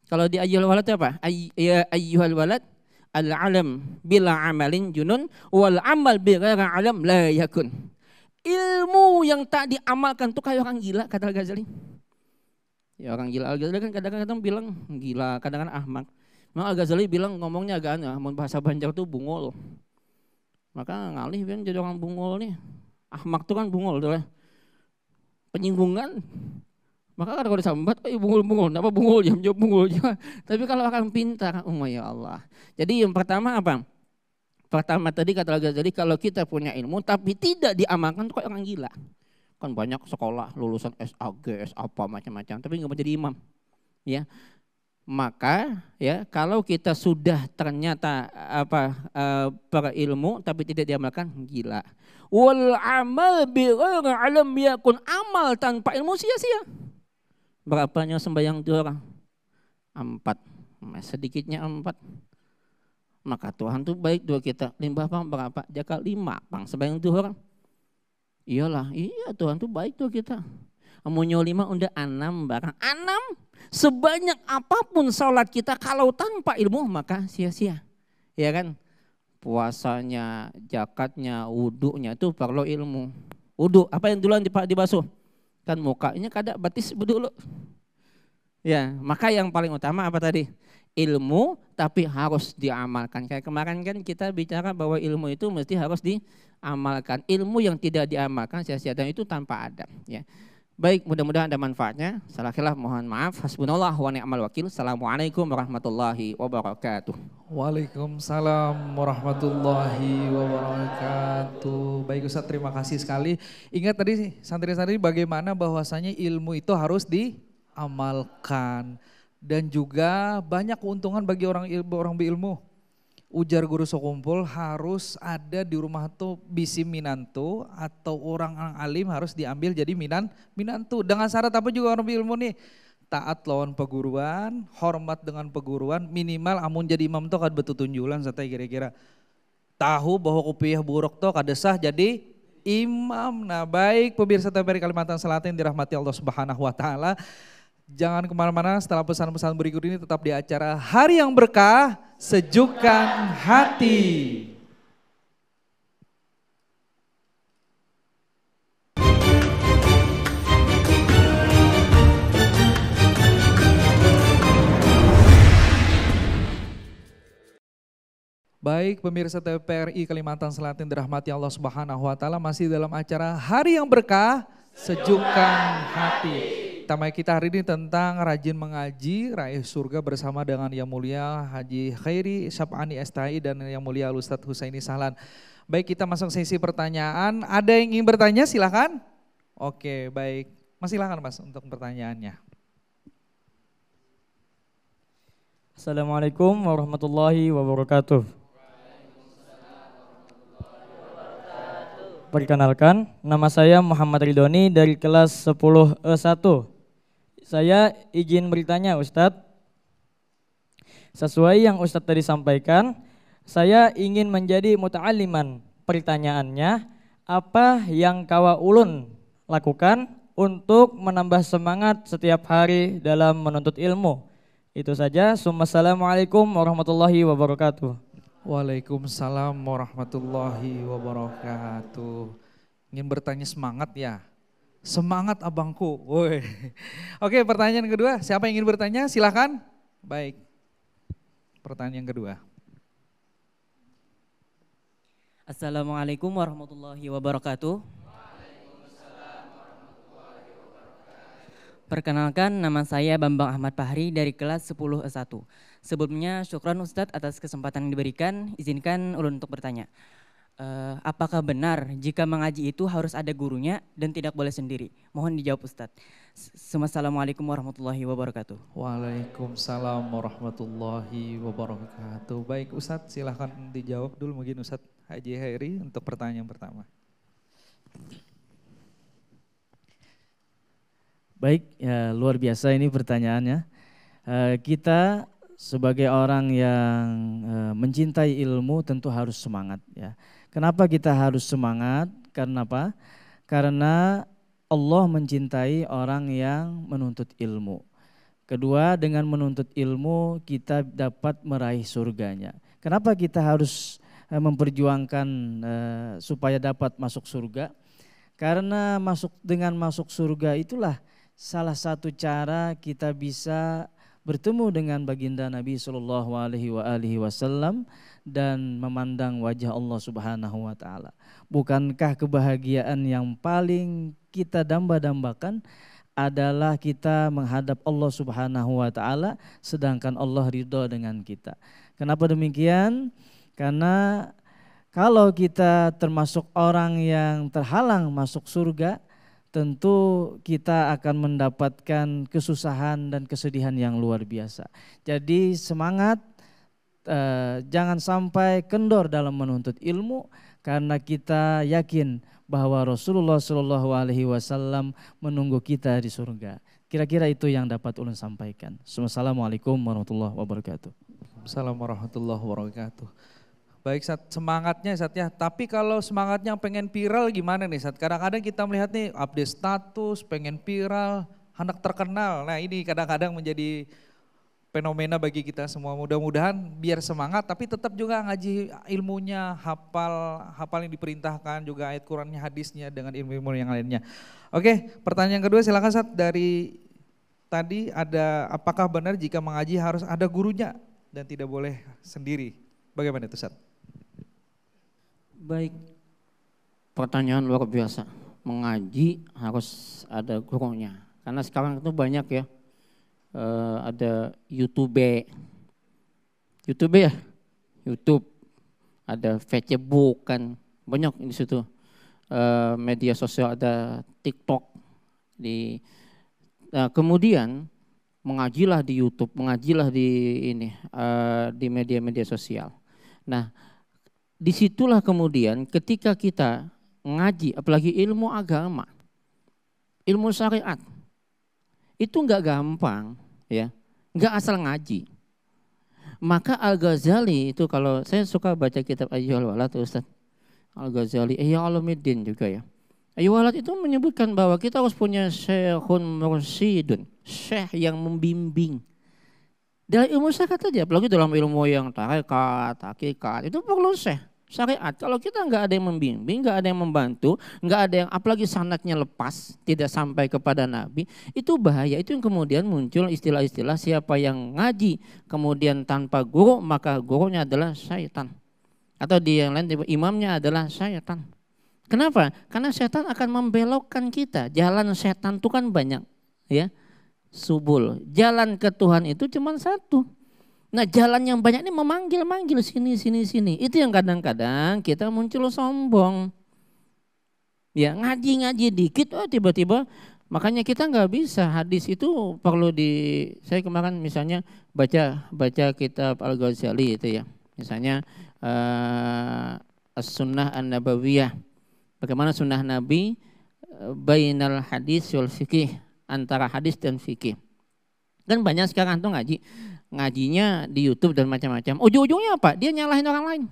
kalau di ayyuhal walad apa? Ya ayyuhal walad, al-alam bila amalin junun, wal amal bighairi alam la yakun. Ilmu yang tak diamalkan itu kayak orang gila, kata Al-Ghazali. Ya orang gila, Al-Ghazali kan kadang-kadang bilang gila, kadang-kadang ahmak. Memang Al-Ghazali bilang ngomongnya agak aneh, bahasa Banjar tuh bungul. Maka ngalih bilang jadi orang bungul nih. Ahmak tuh kan bungul tuh, penyinggungan. Maka kalau disambat, bungul, kenapa bungul, jawab bungul. Tapi kalau orang pintar, ya Allah. Jadi yang pertama apa? Pertama tadi kata Al-Ghazali, kalau kita punya ilmu tapi tidak diamalkan tuh kayak orang gila. Kan banyak sekolah lulusan SAG, apa macam-macam, tapi nggak mau jadi imam. Ya, maka ya kalau kita sudah ternyata berilmu tapi tidak diamalkan, gila. Wal amal bighairi alam yakun, amal tanpa ilmu sia-sia. Berapanya sembahyang duhur? 4, sedikitnya 4. Maka Tuhan tuh baik dua kita. Limbah pang berapa? Jaka 5 pang sembahyang duhur. Iyalah, iya Tuhan tuh baik tuh kita. Amunyo 5 udah 6 barang. 6 sebanyak apapun sholat kita kalau tanpa ilmu maka sia-sia. Ya kan? Puasanya, zakatnya, wudunya itu perlu ilmu. Wudu, apa yang duluan dibasuh? Kan mukanya kada batis dulu. Ya, maka yang paling utama apa tadi? Ilmu tapi harus diamalkan. Kayak kemarin kan kita bicara bahwa ilmu itu mesti harus diamalkan. Ilmu yang tidak diamalkan sia-sia, dan itu tanpa adab. Ya. Baik, mudah-mudahan ada manfaatnya. Salah khilaf mohon maaf. Hasbunallah wa ni'mal wakil. Assalamualaikum warahmatullahi wabarakatuh. Waalaikumsalam warahmatullahi wabarakatuh. Baik Ustaz, terima kasih sekali. Ingat tadi santri-santri bagaimana bahwasanya ilmu itu harus diamalkan. Dan juga banyak keuntungan bagi orang berilmu. Ujar guru Sokumpul, harus ada di rumah tuh bisi minantu atau orang alim harus diambil jadi minantu. Dengan syarat apa juga orang berilmu nih? Taat lawan peguruan, hormat dengan peguruan, minimal amun jadi imam tuh kad betutunjulan satay kira-kira. Tahu bahwa kopiah buruk tuh kadesah jadi imam. Nah baik pemirsa TVRI Kalimantan Selatan yang dirahmati Allah Subhanahu wa taala. Jangan kemana-mana, setelah pesan-pesan berikut ini tetap di acara Hari yang Berkah, Sejukkan Hati. Baik pemirsa TVRI Kalimantan Selatan dirahmati Allah Subhanahu wa taala, masih dalam acara Hari yang Berkah Sejukkan Hati. Tema kita hari ini tentang rajin mengaji, raih surga bersama dengan Yang Mulia Haji Khairi Syaf'ani STI dan Yang Mulia Ustadz Husaini Sahlan. Baik, kita masuk sesi pertanyaan. Ada yang ingin bertanya silakan. Oke, baik. Mas silakan Mas untuk pertanyaannya. Assalamualaikum warahmatullahi wabarakatuh. Perkenalkan, nama saya Muhammad Ridhoni dari kelas 10E1. Saya izin bertanya Ustadz. Sesuai yang Ustadz tadi sampaikan, saya ingin menjadi muta'alliman. Pertanyaannya, apa yang kawa ulun lakukan untuk menambah semangat setiap hari dalam menuntut ilmu? Itu saja. Assalamualaikum warahmatullahi wabarakatuh. Waalaikumsalam warahmatullahi wabarakatuh. Ingin bertanya semangat ya? Semangat abangku. Woi. Oke, pertanyaan kedua. Siapa yang ingin bertanya? Silakan. Baik. Pertanyaan kedua. Assalamualaikum warahmatullahi wabarakatuh. Perkenalkan, nama saya Bambang Ahmad Fahri dari kelas 10E1. Sebelumnya syukran Ustadz atas kesempatan yang diberikan. Izinkan ulun untuk bertanya. Apakah benar jika mengaji itu harus ada gurunya dan tidak boleh sendiri? Mohon dijawab Ustadz. Assalamualaikum warahmatullahi wabarakatuh. Waalaikumsalam warahmatullahi wabarakatuh. Baik Ustadz, silahkan dijawab dulu mungkin Ustadz Haji Khairi untuk pertanyaan pertama. Baik, ya, luar biasa ini pertanyaannya. Kita sebagai orang yang mencintai ilmu tentu harus semangat ya. Kenapa kita harus semangat? Karena apa? Karena Allah mencintai orang yang menuntut ilmu. Kedua, dengan menuntut ilmu kita dapat meraih surganya. Kenapa kita harus memperjuangkan supaya dapat masuk surga? Karena dengan masuk surga itulah salah satu cara kita bisa bertemu dengan baginda Nabi Shallallahu Alaihi Wasallam dan memandang wajah Allah Subhanahu Wa Taala. Bukankah kebahagiaan yang paling kita damba-dambakan adalah kita menghadap Allah Subhanahu Wa Taala, sedangkan Allah ridho dengan kita. Kenapa demikian? Karena kalau kita termasuk orang yang terhalang masuk surga, tentu kita akan mendapatkan kesusahan dan kesedihan yang luar biasa. Jadi semangat, jangan sampai kendor dalam menuntut ilmu, karena kita yakin bahwa Rasulullah Shallallahu Alaihi Wasallam menunggu kita di surga. Kira-kira itu yang dapat ulun sampaikan. Assalamualaikum warahmatullahi wabarakatuh. Assalamualaikum warahmatullahi wabarakatuh. Baik Sat, semangatnya Sat ya, tapi kalau semangatnya pengen viral gimana nih Sat? Kadang-kadang kita melihat nih update status, pengen viral, anak terkenal. Nah ini kadang-kadang menjadi fenomena bagi kita semua. Mudah-mudahan biar semangat tapi tetap juga ngaji ilmunya, hafal yang diperintahkan, juga ayat Qur'annya, hadisnya dengan ilmu-ilmu yang lainnya. Oke, pertanyaan kedua silakan Sat. Dari tadi ada, apakah benar jika mengaji harus ada gurunya dan tidak boleh sendiri? Bagaimana itu Sat? Baik, pertanyaan luar biasa. Mengaji harus ada gurunya. Karena sekarang itu banyak ya, ada YouTube ya, YouTube, ada Facebook kan, banyak di situ. Media sosial, ada TikTok. Kemudian mengajilah di YouTube, mengajilah di media-media sosial. Nah, disitulah kemudian ketika kita ngaji, apalagi ilmu agama, ilmu syariat, itu enggak gampang ya, enggak asal ngaji. Maka Al-Ghazali itu, kalau saya suka baca kitab Ayyuhal Walad Ustaz, Al-Ghazali, Ihya Ulumuddin juga ya. Ayyuhal Walad itu menyebutkan bahwa kita harus punya syekhun mursyidun, syekh yang membimbing. Dalam ilmu syariat aja, apalagi dalam ilmu yang tarekat, hakikat, itu perlu syekh syariat. Kalau kita nggak ada yang membimbing, nggak ada yang membantu, nggak ada yang, apalagi sanadnya lepas, tidak sampai kepada Nabi, itu bahaya. Itu yang kemudian muncul istilah-istilah siapa yang ngaji kemudian tanpa guru, maka gurunya adalah syaitan. Atau di yang lain imamnya adalah syaitan. Kenapa? Karena setan akan membelokkan kita. Jalan setan itu kan banyak, ya. Subul. Jalan ke Tuhan itu cuma satu. Nah, jalan yang banyak ini memanggil-manggil sini. Itu yang kadang-kadang kita muncul sombong. Ya, ngaji dikit, tiba-tiba. Makanya kita nggak bisa, hadis itu perlu saya kemarin misalnya baca kitab Al-Ghazali itu ya. Misalnya As-Sunnah An-Nabawiyah. Bagaimana sunnah Nabi bainal hadis wal fikih, antara hadis dan fikih. Kan banyak sekarang tuh ngajinya di YouTube dan macam-macam. Ujung-ujungnya apa? Dia nyalahin orang lain.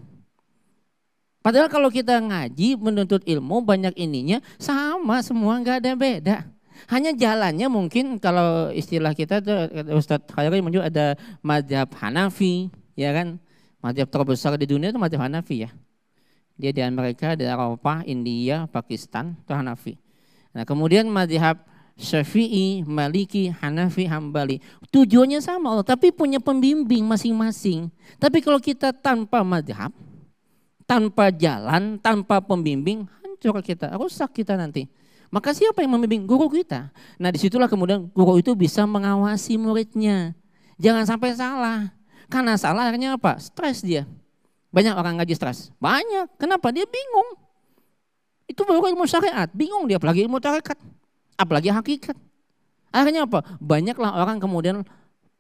Padahal kalau kita ngaji menuntut ilmu banyak ininya sama semua, nggak ada beda. Hanya jalannya mungkin kalau istilah kita tuh Ustadz Khairi menyebut ada mazhab Hanafi, ya kan? Mazhab terbesar di dunia itu mazhab Hanafi ya. Dia di Amerika, di Eropa, India, Pakistan itu Hanafi. Nah, kemudian mazhab Syafi'i, Maliki, Hanafi, Hambali. Tujuannya sama Allah, tapi punya pembimbing masing-masing. Tapi kalau kita tanpa mazhab, tanpa jalan, tanpa pembimbing, hancur kita, rusak kita nanti. Maka siapa yang membimbing? Guru kita. Nah, disitulah kemudian guru itu bisa mengawasi muridnya. Jangan sampai salah. Karena salah akhirnya apa? Stres dia. Banyak orang ngaji stres. Banyak. Kenapa? Dia bingung. Itu baru ilmu syariat. Bingung dia, apalagi ilmu tarekat. Apalagi hakikat. Akhirnya apa? Banyaklah orang kemudian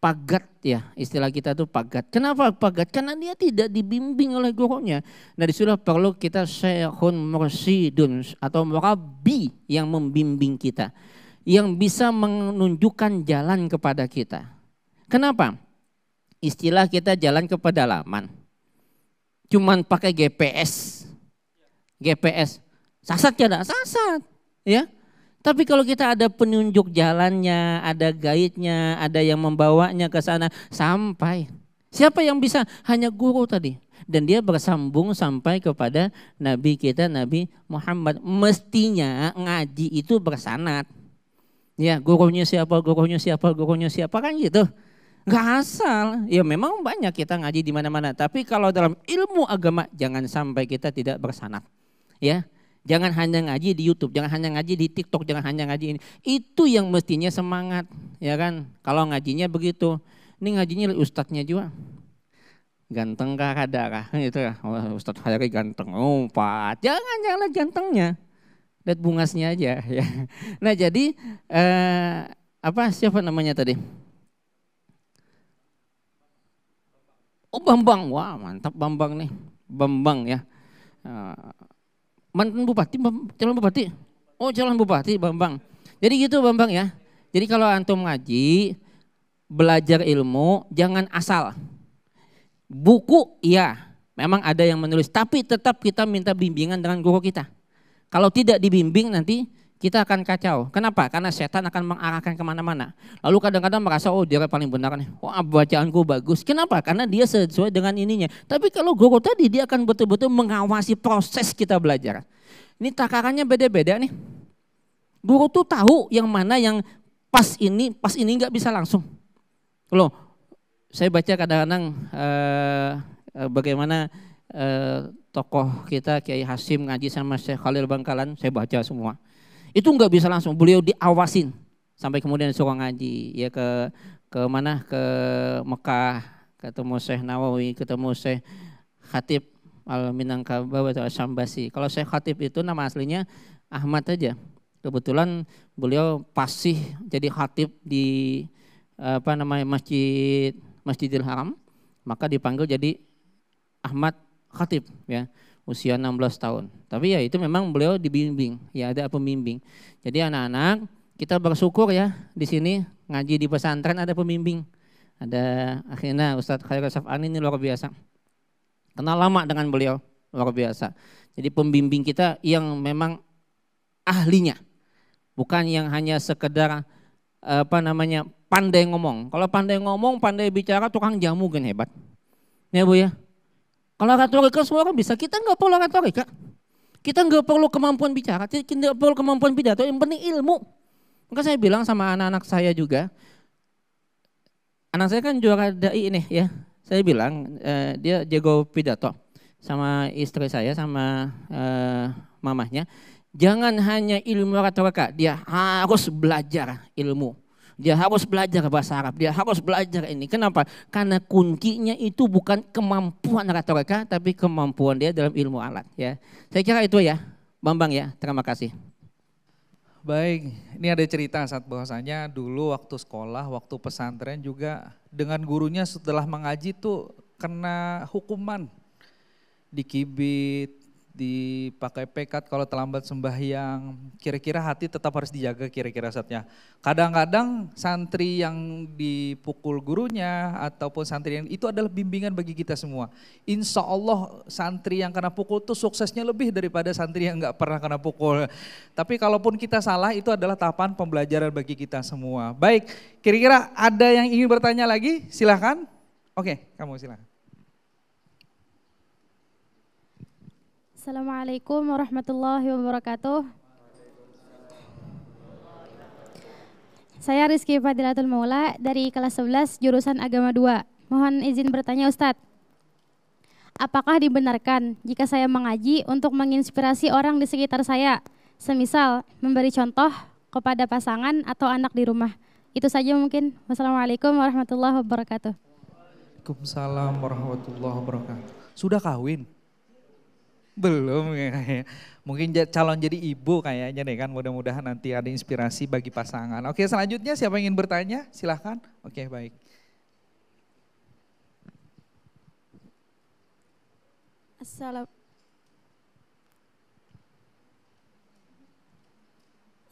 pagat ya, istilah kita tuh pagat. Kenapa pagat? Karena dia tidak dibimbing oleh gurunya. Nah, disitulah perlu kita syekhun mursyidun atau murabbi yang membimbing kita, yang bisa menunjukkan jalan kepada kita. Kenapa? Istilah kita jalan ke pedalaman. Cuman pakai GPS. Sasat tidak? Sasat, ya. Tapi kalau kita ada penunjuk jalannya, ada guide-nya, ada yang membawanya ke sana sampai. Siapa yang bisa? Hanya guru tadi. Dan dia bersambung sampai kepada Nabi kita, Nabi Muhammad. Mestinya ngaji itu bersanad. Ya, gurunya siapa kan gitu. Gak asal. Ya memang banyak kita ngaji di mana-mana. Tapi kalau dalam ilmu agama jangan sampai kita tidak bersanad. Ya. Jangan hanya ngaji di YouTube, jangan hanya ngaji di TikTok, jangan hanya ngaji ini. Itu yang mestinya semangat, ya kan? Kalau ngajinya begitu, ini ngajinya ustadznya juga. Ganteng kah kadang gitu ya. Oh, Ustadz Khairi ganteng, Pak. Jangan gantengnya. Lihat bungasnya aja ya. Nah, jadi siapa namanya tadi? Oh, Bambang. Wah, mantap Bambang nih. Bambang ya. Mantan bupati, calon bupati. Oh, calon bupati Bambang. Jadi gitu Bambang ya. Jadi kalau antum ngaji, belajar ilmu jangan asal. Buku iya, memang ada yang menulis, tapi tetap kita minta bimbingan dengan guru kita. Kalau tidak dibimbing nanti kita akan kacau. Kenapa? Karena setan akan mengarahkan kemana-mana. Lalu kadang-kadang merasa, oh dia paling benar nih. Wah, bacaanku bagus. Kenapa? Karena dia sesuai dengan ininya. Tapi kalau guru tadi dia akan betul-betul mengawasi proses kita belajar. Ini takarannya beda-beda nih. Guru tuh tahu yang mana yang pas ini nggak bisa langsung. Loh, saya baca kadang-kadang bagaimana tokoh kita Kiai Hasim ngaji sama Syekh Khalil Bangkalan, saya baca semua. Itu nggak bisa langsung, beliau diawasin sampai kemudian disuruh ngaji ya ke mana, ke Mekah, ketemu Syekh Nawawi, ketemu Syekh Khatib Al-Minangkabawi atau Syambasi. Kalau Syekh Khatib itu nama aslinya Ahmad aja. Kebetulan beliau pasih jadi khatib di Masjidil Haram, maka dipanggil jadi Ahmad Khatib ya. Usia 16 tahun. Tapi ya itu memang beliau dibimbing, ya ada pembimbing. Jadi anak-anak kita bersyukur ya di sini ngaji di pesantren ada pembimbing. Ada akhirnya Ustadz Khairi Saf'ani ini luar biasa. Kenal lama dengan beliau, luar biasa. Jadi pembimbing kita yang memang ahlinya. Bukan yang hanya sekedar pandai ngomong. Kalau pandai ngomong, pandai bicara, tukang jamu kan hebat. Ya Bu ya. Kalau retorika semua kan bisa, kita nggak perlu retorika. Kita nggak perlu kemampuan bicara, kita nggak perlu kemampuan pidato, yang penting ilmu. Maka saya bilang sama anak-anak saya juga, anak saya kan juara dai nih ya, saya bilang dia jago pidato. sama istri saya sama mamahnya, jangan hanya ilmu retorika, dia harus belajar ilmu. Dia harus belajar bahasa Arab, dia harus belajar ini. Kenapa? Karena kuncinya itu bukan kemampuan retorika, tapi kemampuan dia dalam ilmu alat. Ya, saya kira itu ya, Bambang ya. Terima kasih. Baik, ini ada cerita saat bahwasanya dulu waktu sekolah, waktu pesantren juga dengan gurunya setelah mengaji tuh kena hukuman, dikibit, dipakai pekat kalau terlambat sembahyang. Kira-kira hati tetap harus dijaga kira-kira saatnya. Kadang-kadang santri yang dipukul gurunya ataupun santri yang itu adalah bimbingan bagi kita semua. Insya Allah santri yang kena pukul tuh suksesnya lebih daripada santri yang nggak pernah kena pukul. Tapi kalaupun kita salah itu adalah tahapan pembelajaran bagi kita semua. Baik, kira-kira ada yang ingin bertanya lagi? Silahkan. Oke, kamu silahkan. Assalamualaikum warahmatullahi wabarakatuh. Saya Rizky Fadilatul Maula dari kelas 11 jurusan Agama 2. Mohon izin bertanya Ustadz. Apakah dibenarkan jika saya mengaji untuk menginspirasi orang di sekitar saya? Semisal memberi contoh kepada pasangan atau anak di rumah. Itu saja mungkin. Wassalamualaikum warahmatullahi wabarakatuh. Waalaikumsalam warahmatullahi wabarakatuh. Sudah kawin? Belum kayaknya. Mungkin calon jadi ibu kayaknya deh kan, mudah-mudahan nanti ada inspirasi bagi pasangan. Oke, selanjutnya siapa yang ingin bertanya? Silahkan. Oke, baik.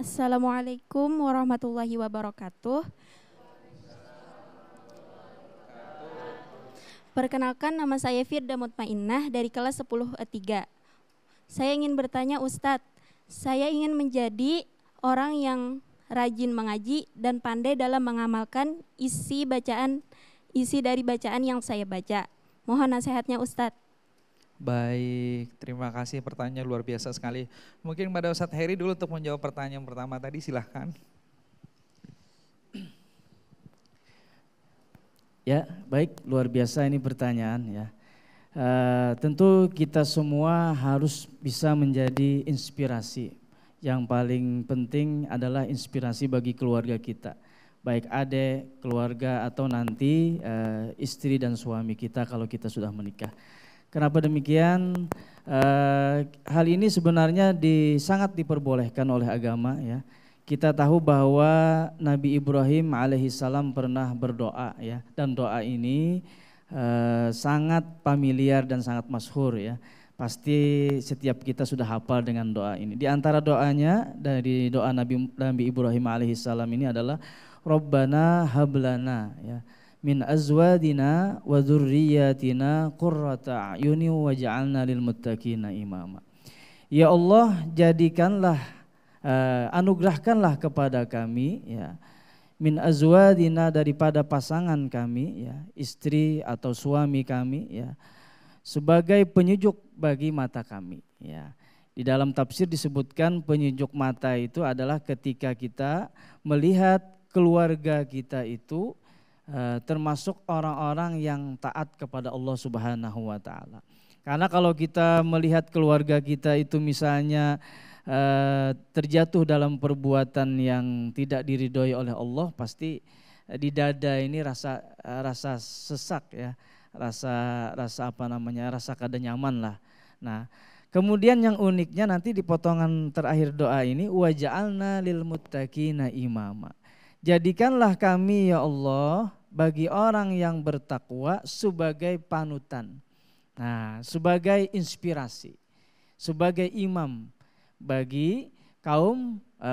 Assalamualaikum warahmatullahi wabarakatuh. Perkenalkan, nama saya Firda Mutmainnah dari kelas 10E3. Saya ingin bertanya Ustadz, saya ingin menjadi orang yang rajin mengaji dan pandai dalam mengamalkan isi dari bacaan yang saya baca. Mohon nasihatnya Ustadz. Baik, terima kasih, pertanyaan luar biasa sekali. Mungkin pada Ustadz Heri dulu untuk menjawab pertanyaan pertama tadi, silahkan. Ya, baik, luar biasa ini pertanyaan ya. Tentu kita semua harus bisa menjadi inspirasi. Yang paling penting adalah inspirasi bagi keluarga kita. Baik adik, keluarga atau nanti istri dan suami kita kalau kita sudah menikah. Kenapa demikian? Hal ini sebenarnya sangat diperbolehkan oleh agama ya. Kita tahu bahwa Nabi Ibrahim alaihissalam pernah berdoa ya, dan doa ini sangat familiar dan sangat masyhur ya. Pasti setiap kita sudah hafal dengan doa ini. Di antara doanya dari doa Nabi Ibrahim alaihissalam ini adalah Rabbana hablana ya min azwadina wa dzurriyyatina qurrata a'yuni waj'alna lil muttaqina imama. Ya Allah, jadikanlah anugerahkanlah kepada kami ya min azwadina, daripada pasangan kami ya, istri atau suami kami ya, sebagai penyejuk bagi mata kami ya. Di dalam tafsir disebutkan penyejuk mata itu adalah ketika kita melihat keluarga kita itu termasuk orang-orang yang taat kepada Allah Subhanahu wa taala. Karena kalau kita melihat keluarga kita itu misalnya terjatuh dalam perbuatan yang tidak diridhoi oleh Allah, pasti di dada ini rasa sesak ya, rasa kada nyaman lah. Nah, kemudian yang uniknya nanti di potongan terakhir doa ini waja'alna lil muttaqina imama. Jadikanlah kami ya Allah bagi orang yang bertakwa sebagai panutan. Nah, sebagai inspirasi, sebagai imam bagi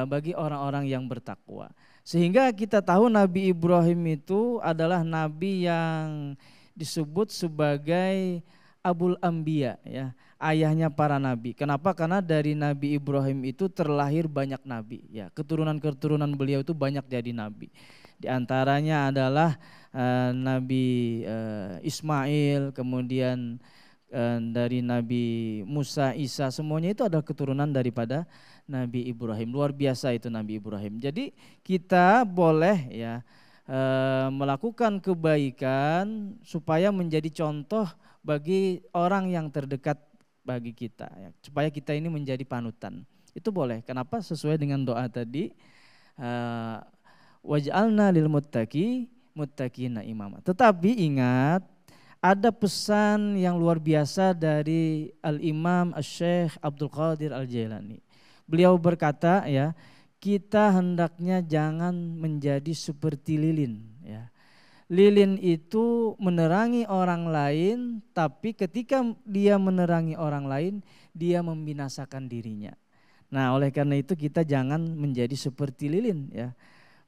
bagi orang-orang yang bertakwa. Sehingga kita tahu Nabi Ibrahim itu adalah nabi yang disebut sebagai Abul Anbiya ya, ayahnya para nabi. Kenapa? Karena dari Nabi Ibrahim itu terlahir banyak nabi ya, keturunan-keturunan beliau itu banyak jadi nabi. Di antaranya adalah Nabi Ismail, kemudian dari Nabi Musa, Isa, semuanya itu adalah keturunan daripada Nabi Ibrahim. Luar biasa itu Nabi Ibrahim. Jadi kita boleh ya melakukan kebaikan supaya menjadi contoh bagi orang yang terdekat bagi kita, ya, supaya kita ini menjadi panutan. Itu boleh. Kenapa? Sesuai dengan doa tadi, waj'alna lil muttaqina imama. Tetapi ingat, ada pesan yang luar biasa dari Al-Imam Asy-Syaikh Abdul Qadir Al-Jailani. Beliau berkata, ya, kita hendaknya jangan menjadi seperti lilin, ya. Lilin itu menerangi orang lain, tapi ketika dia menerangi orang lain, dia membinasakan dirinya. Nah, oleh karena itu kita jangan menjadi seperti lilin, ya.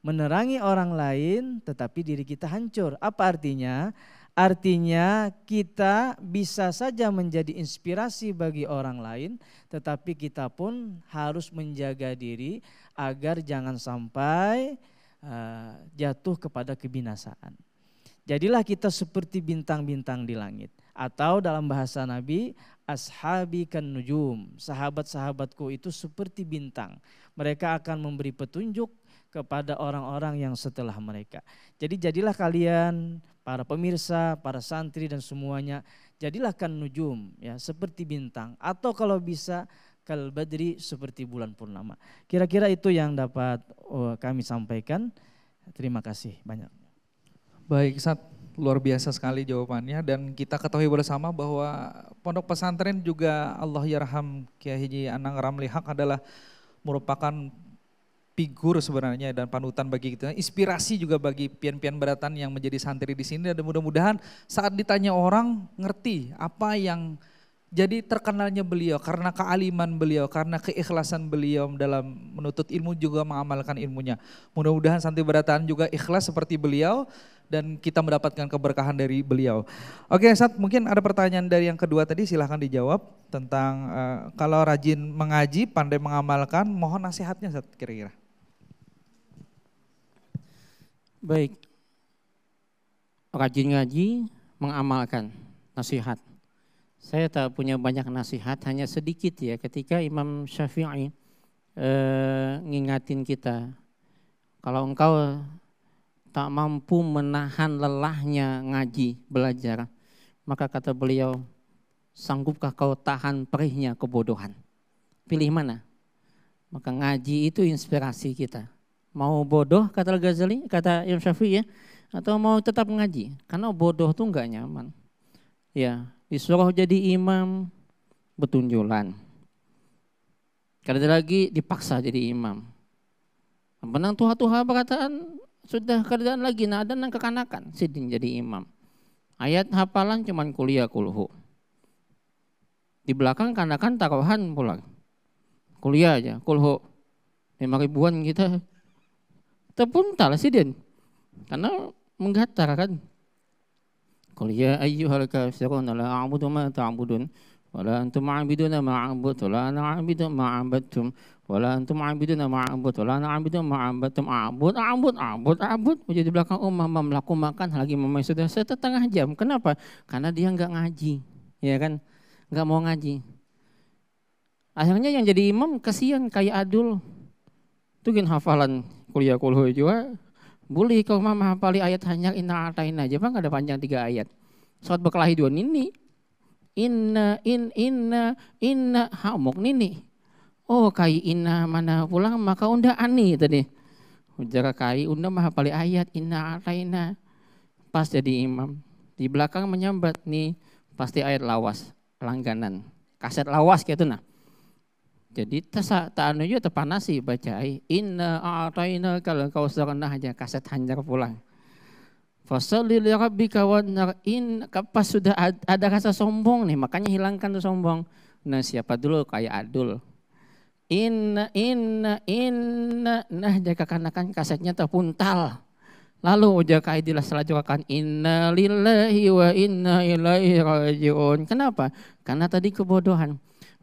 Menerangi orang lain tetapi diri kita hancur. Apa artinya? Artinya kita bisa saja menjadi inspirasi bagi orang lain, tetapi kita pun harus menjaga diri agar jangan sampai jatuh kepada kebinasaan. Jadilah kita seperti bintang-bintang di langit. Atau dalam bahasa Nabi, ashabi kan nujum, sahabat-sahabatku itu seperti bintang. Mereka akan memberi petunjuk kepada orang-orang yang setelah mereka. Jadi jadilah kalian, para pemirsa, para santri dan semuanya, jadilah kan nujum, ya, seperti bintang. Atau kalau bisa kal badri, seperti bulan purnama. Kira-kira itu yang dapat kami sampaikan. Terima kasih banyak. Baik, Ustaz, luar biasa sekali jawabannya, dan kita ketahui bersama bahwa Pondok Pesantren juga Allah yarham Kiai Haji Anang Ramli Haq adalah merupakan figur sebenarnya dan panutan bagi kita, inspirasi juga bagi pian-pian beratan yang menjadi santri di sini, dan mudah-mudahan saat ditanya orang ngerti apa yang jadi terkenalnya beliau karena kealiman beliau, karena keikhlasan beliau dalam menuntut ilmu juga mengamalkan ilmunya. Mudah-mudahan santri beratan juga ikhlas seperti beliau dan kita mendapatkan keberkahan dari beliau. Oke, Ustaz, mungkin ada pertanyaan dari yang kedua tadi, silahkan dijawab tentang kalau rajin mengaji, pandai mengamalkan, mohon nasihatnya, Ustaz, kira-kira. Baik, rajin ngaji, mengamalkan, nasihat. Saya tak punya banyak nasihat, hanya sedikit ya. Ketika Imam Syafi'i ngingatin kita, kalau engkau tak mampu menahan lelahnya ngaji, belajar, maka kata beliau, sanggupkah kau tahan perihnya kebodohan? Pilih mana? Maka ngaji itu inspirasi kita. Mau bodoh kata Al-Ghazali, kata Imam Syafi'i ya, atau mau tetap ngaji? Karena bodoh tuh enggak nyaman. Ya, disuruh jadi imam, betunjulan. Kada lagi dipaksa jadi imam. Menang tuha-tuha perkataan, sudah kerjaan lagi, nah ada nang kekanakan, sidin jadi imam. Ayat hafalan cuman kuliah kulhu. Di belakang kanakan taruhan pula. Kuliah aja, kulhu. 5 ribuan kita terpuntal sidin. Karena menggatar kan. Qul ya ayyuhal kafirun la a'budu ma ta'budun wa la antum 'abiduna ma a'budu wa la ana 'abidu ma 'abadtum wa la antum 'abiduna ma a'budu wa la ana 'abidu ma 'abadtum a'bud. Jadi di belakang mamam laku makan lagi mamai sudah setengah jam. Kenapa? Karena dia enggak ngaji. Ya kan? Enggak mau ngaji. Akhirnya yang jadi imam kasihan kayak Adul. Itu kan hafalan kuliah kulhu juga. Boleh kalau mama hafali ayat hanya inna atain aja, bang ada panjang 3 ayat. Surat berkelahi 2 nini. Inna hamuk nini. Oh kai inna mana pulang maka unda ani tadi. Ujar kai unda mah hafali ayat inna ataina. Pas jadi imam. Di belakang menyambat nih pasti ayat lawas, langganan. Kaset lawas kayak itu nah. Jadi tak anu juga terpanasi bacai inna a'taina kalau kau serana aja kaset hanjar pulang. Fasalli li rabbika wanhar in pas sudah ada rasa sombong nih makanya hilangkan tuh sombong. Nah siapa dulu kayak Adul. Inna nah jaga kanakan kasetnya terpuntal. Lalu ujar kaidilah selanjutnya inna lillahi wa inna ilaihi rajiun. Kenapa? Karena tadi kebodohan.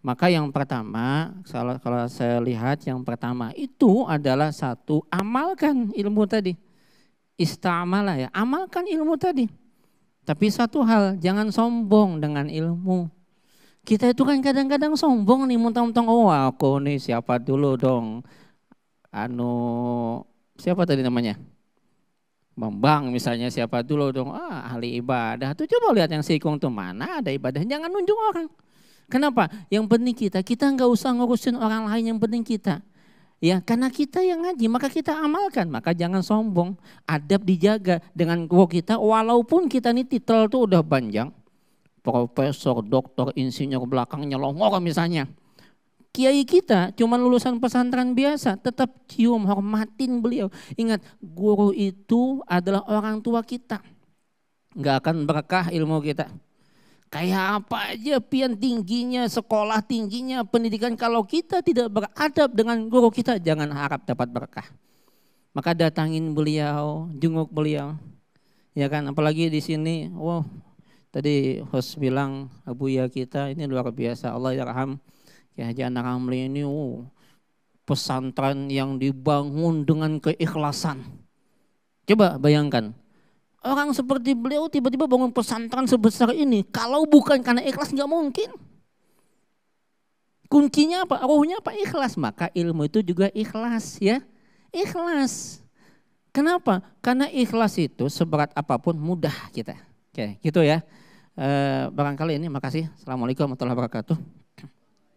Maka yang pertama, kalau saya lihat yang pertama itu adalah satu, amalkan ilmu tadi. Istamala ya, amalkan ilmu tadi. Tapi satu hal, jangan sombong dengan ilmu. Kita itu kan kadang-kadang sombong nih, mentang-mentang oh aku nih siapa dulu dong. Siapa tadi namanya? Bambang misalnya siapa dulu dong, ahli ibadah tuh, coba lihat yang sikung tuh mana ada ibadah, jangan nunjuk orang. Kenapa? Yang penting kita nggak usah ngurusin orang lain, yang penting kita. Ya, karena kita yang ngaji, maka kita amalkan, maka jangan sombong, adab dijaga dengan guru kita, walaupun kita nih titel tuh udah panjang, profesor, doktor, insinyur, belakangnya longor misalnya. Kiai kita cuma lulusan pesantren biasa, tetap cium, hormatin beliau. Ingat, guru itu adalah orang tua kita. Nggak akan berkah ilmu kita. Kayak apa aja pian tingginya, sekolah tingginya, pendidikan, kalau kita tidak beradab dengan guru kita, jangan harap dapat berkah. Maka datangin beliau, jenguk beliau. Ya kan, apalagi di sini, tadi host bilang Abuya kita ini luar biasa, Allah yarham. Ya, Haji Anak Ramli ini pesantren yang dibangun dengan keikhlasan. Coba bayangkan, orang seperti beliau tiba-tiba bangun pesantren sebesar ini. Kalau bukan karena ikhlas nggak mungkin. Kuncinya apa? Ruhnya apa? Ikhlas. Maka ilmu itu juga ikhlas ya. Ikhlas. Kenapa? Karena ikhlas itu seberat apapun mudah kita. Oke, gitu ya. Barangkali ini, makasih. Assalamualaikum warahmatullahi wabarakatuh.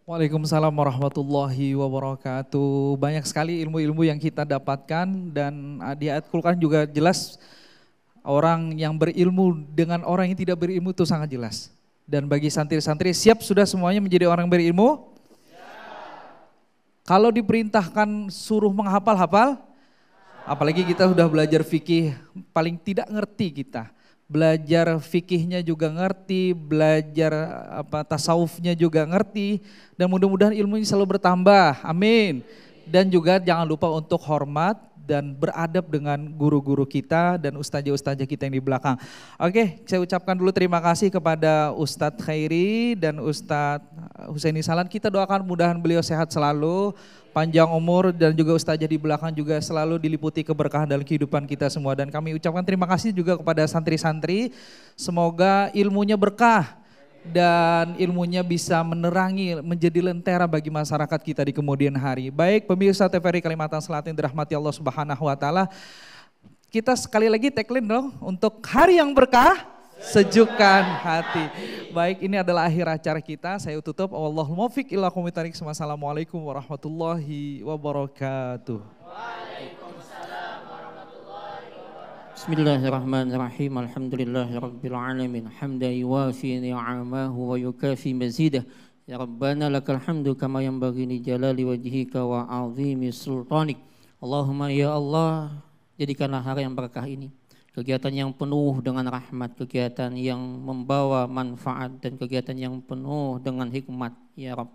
Waalaikumsalam warahmatullahi wabarakatuh. Banyak sekali ilmu-ilmu yang kita dapatkan, dan di ayat Al-Quran juga jelas orang yang berilmu dengan orang yang tidak berilmu itu sangat jelas. Dan bagi santri-santri, siap sudah semuanya menjadi orang berilmu? Kalau diperintahkan suruh menghafal-hafal, apalagi kita sudah belajar fikih, paling tidak ngerti kita. Belajar fikihnya juga ngerti, belajar tasawufnya juga ngerti, dan mudah-mudahan ilmunya selalu bertambah, amin. Dan juga jangan lupa untuk hormat dan beradab dengan guru-guru kita dan ustazah-ustazah kita yang di belakang. Oke, saya ucapkan dulu terima kasih kepada Ustadz Khairi dan Ustadz Husaini Salan. Kita doakan mudahan beliau sehat selalu, panjang umur, dan juga ustazah di belakang juga selalu diliputi keberkahan dalam kehidupan kita semua. Dan kami ucapkan terima kasih juga kepada santri-santri, semoga ilmunya berkah dan ilmunya bisa menerangi, menjadi lentera bagi masyarakat kita di kemudian hari. Baik pemirsa TVRI Kalimantan Selatan dirahmati Allah Subhanahu wa taala. Kita sekali lagi tagline dong, untuk hari yang berkah, sejukkan hati. Baik, ini adalah akhir acara kita. Saya tutup. Wallahul muwaffiq ila aqwamit thoriq. Wassalamualaikum warahmatullahi wabarakatuh. Bismillahirrahmanirrahim. Alhamdulillahirabbil alamin. Hamdan yuwafi ni'amahu wa yukafi mazidah. Ya Rabbana lakal hamdu kama yanbaghi li jalali wajhika wa 'azimi sultanik. Allahumma ya Allah, jadikanlah hari yang berkah ini kegiatan yang penuh dengan rahmat, kegiatan yang membawa manfaat, dan kegiatan yang penuh dengan hikmat ya Rabb.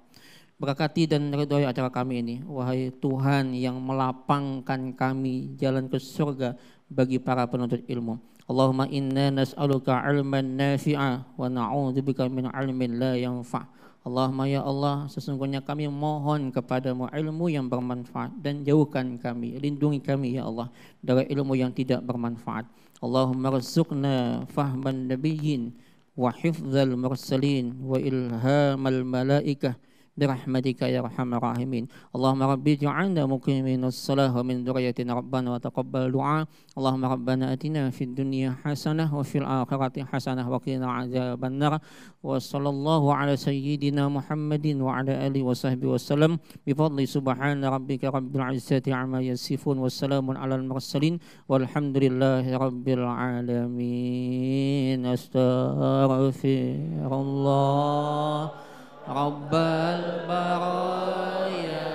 Berkati dan ridhoi acara kami ini, wahai Tuhan yang melapangkan kami jalan ke surga bagi para penuntut ilmu. Allahumma inna nas'aluka ilman nafi'a wa na'udzubika min ilmin la yanfa'. Allahumma ya Allah, sesungguhnya kami mohon kepadamu ilmu yang bermanfaat, dan jauhkan kami, lindungi kami ya Allah dari ilmu yang tidak bermanfaat. Allahumma rzuqna fahman nabiyyin wa hifdzal mursalin wa ilhamal malaikah برحمتك يا أرحم الراحمين. اللهم ربي اجعلنا مقيمين الصلاة ومن ذريتنا ربنا وتقبل دعاء. اللهم ربنا آتنا في الدنيا حسنة وفي الآخرة حسنة وقنا عذاب النار. وصلى الله على سيدنا محمد وعلى آله وصحبه وسلم بفضل سبحان ربك رب العزة عما يصفون والسلام على المرسلين والحمد لله رب العالمين. أستغفر الله رب البرايا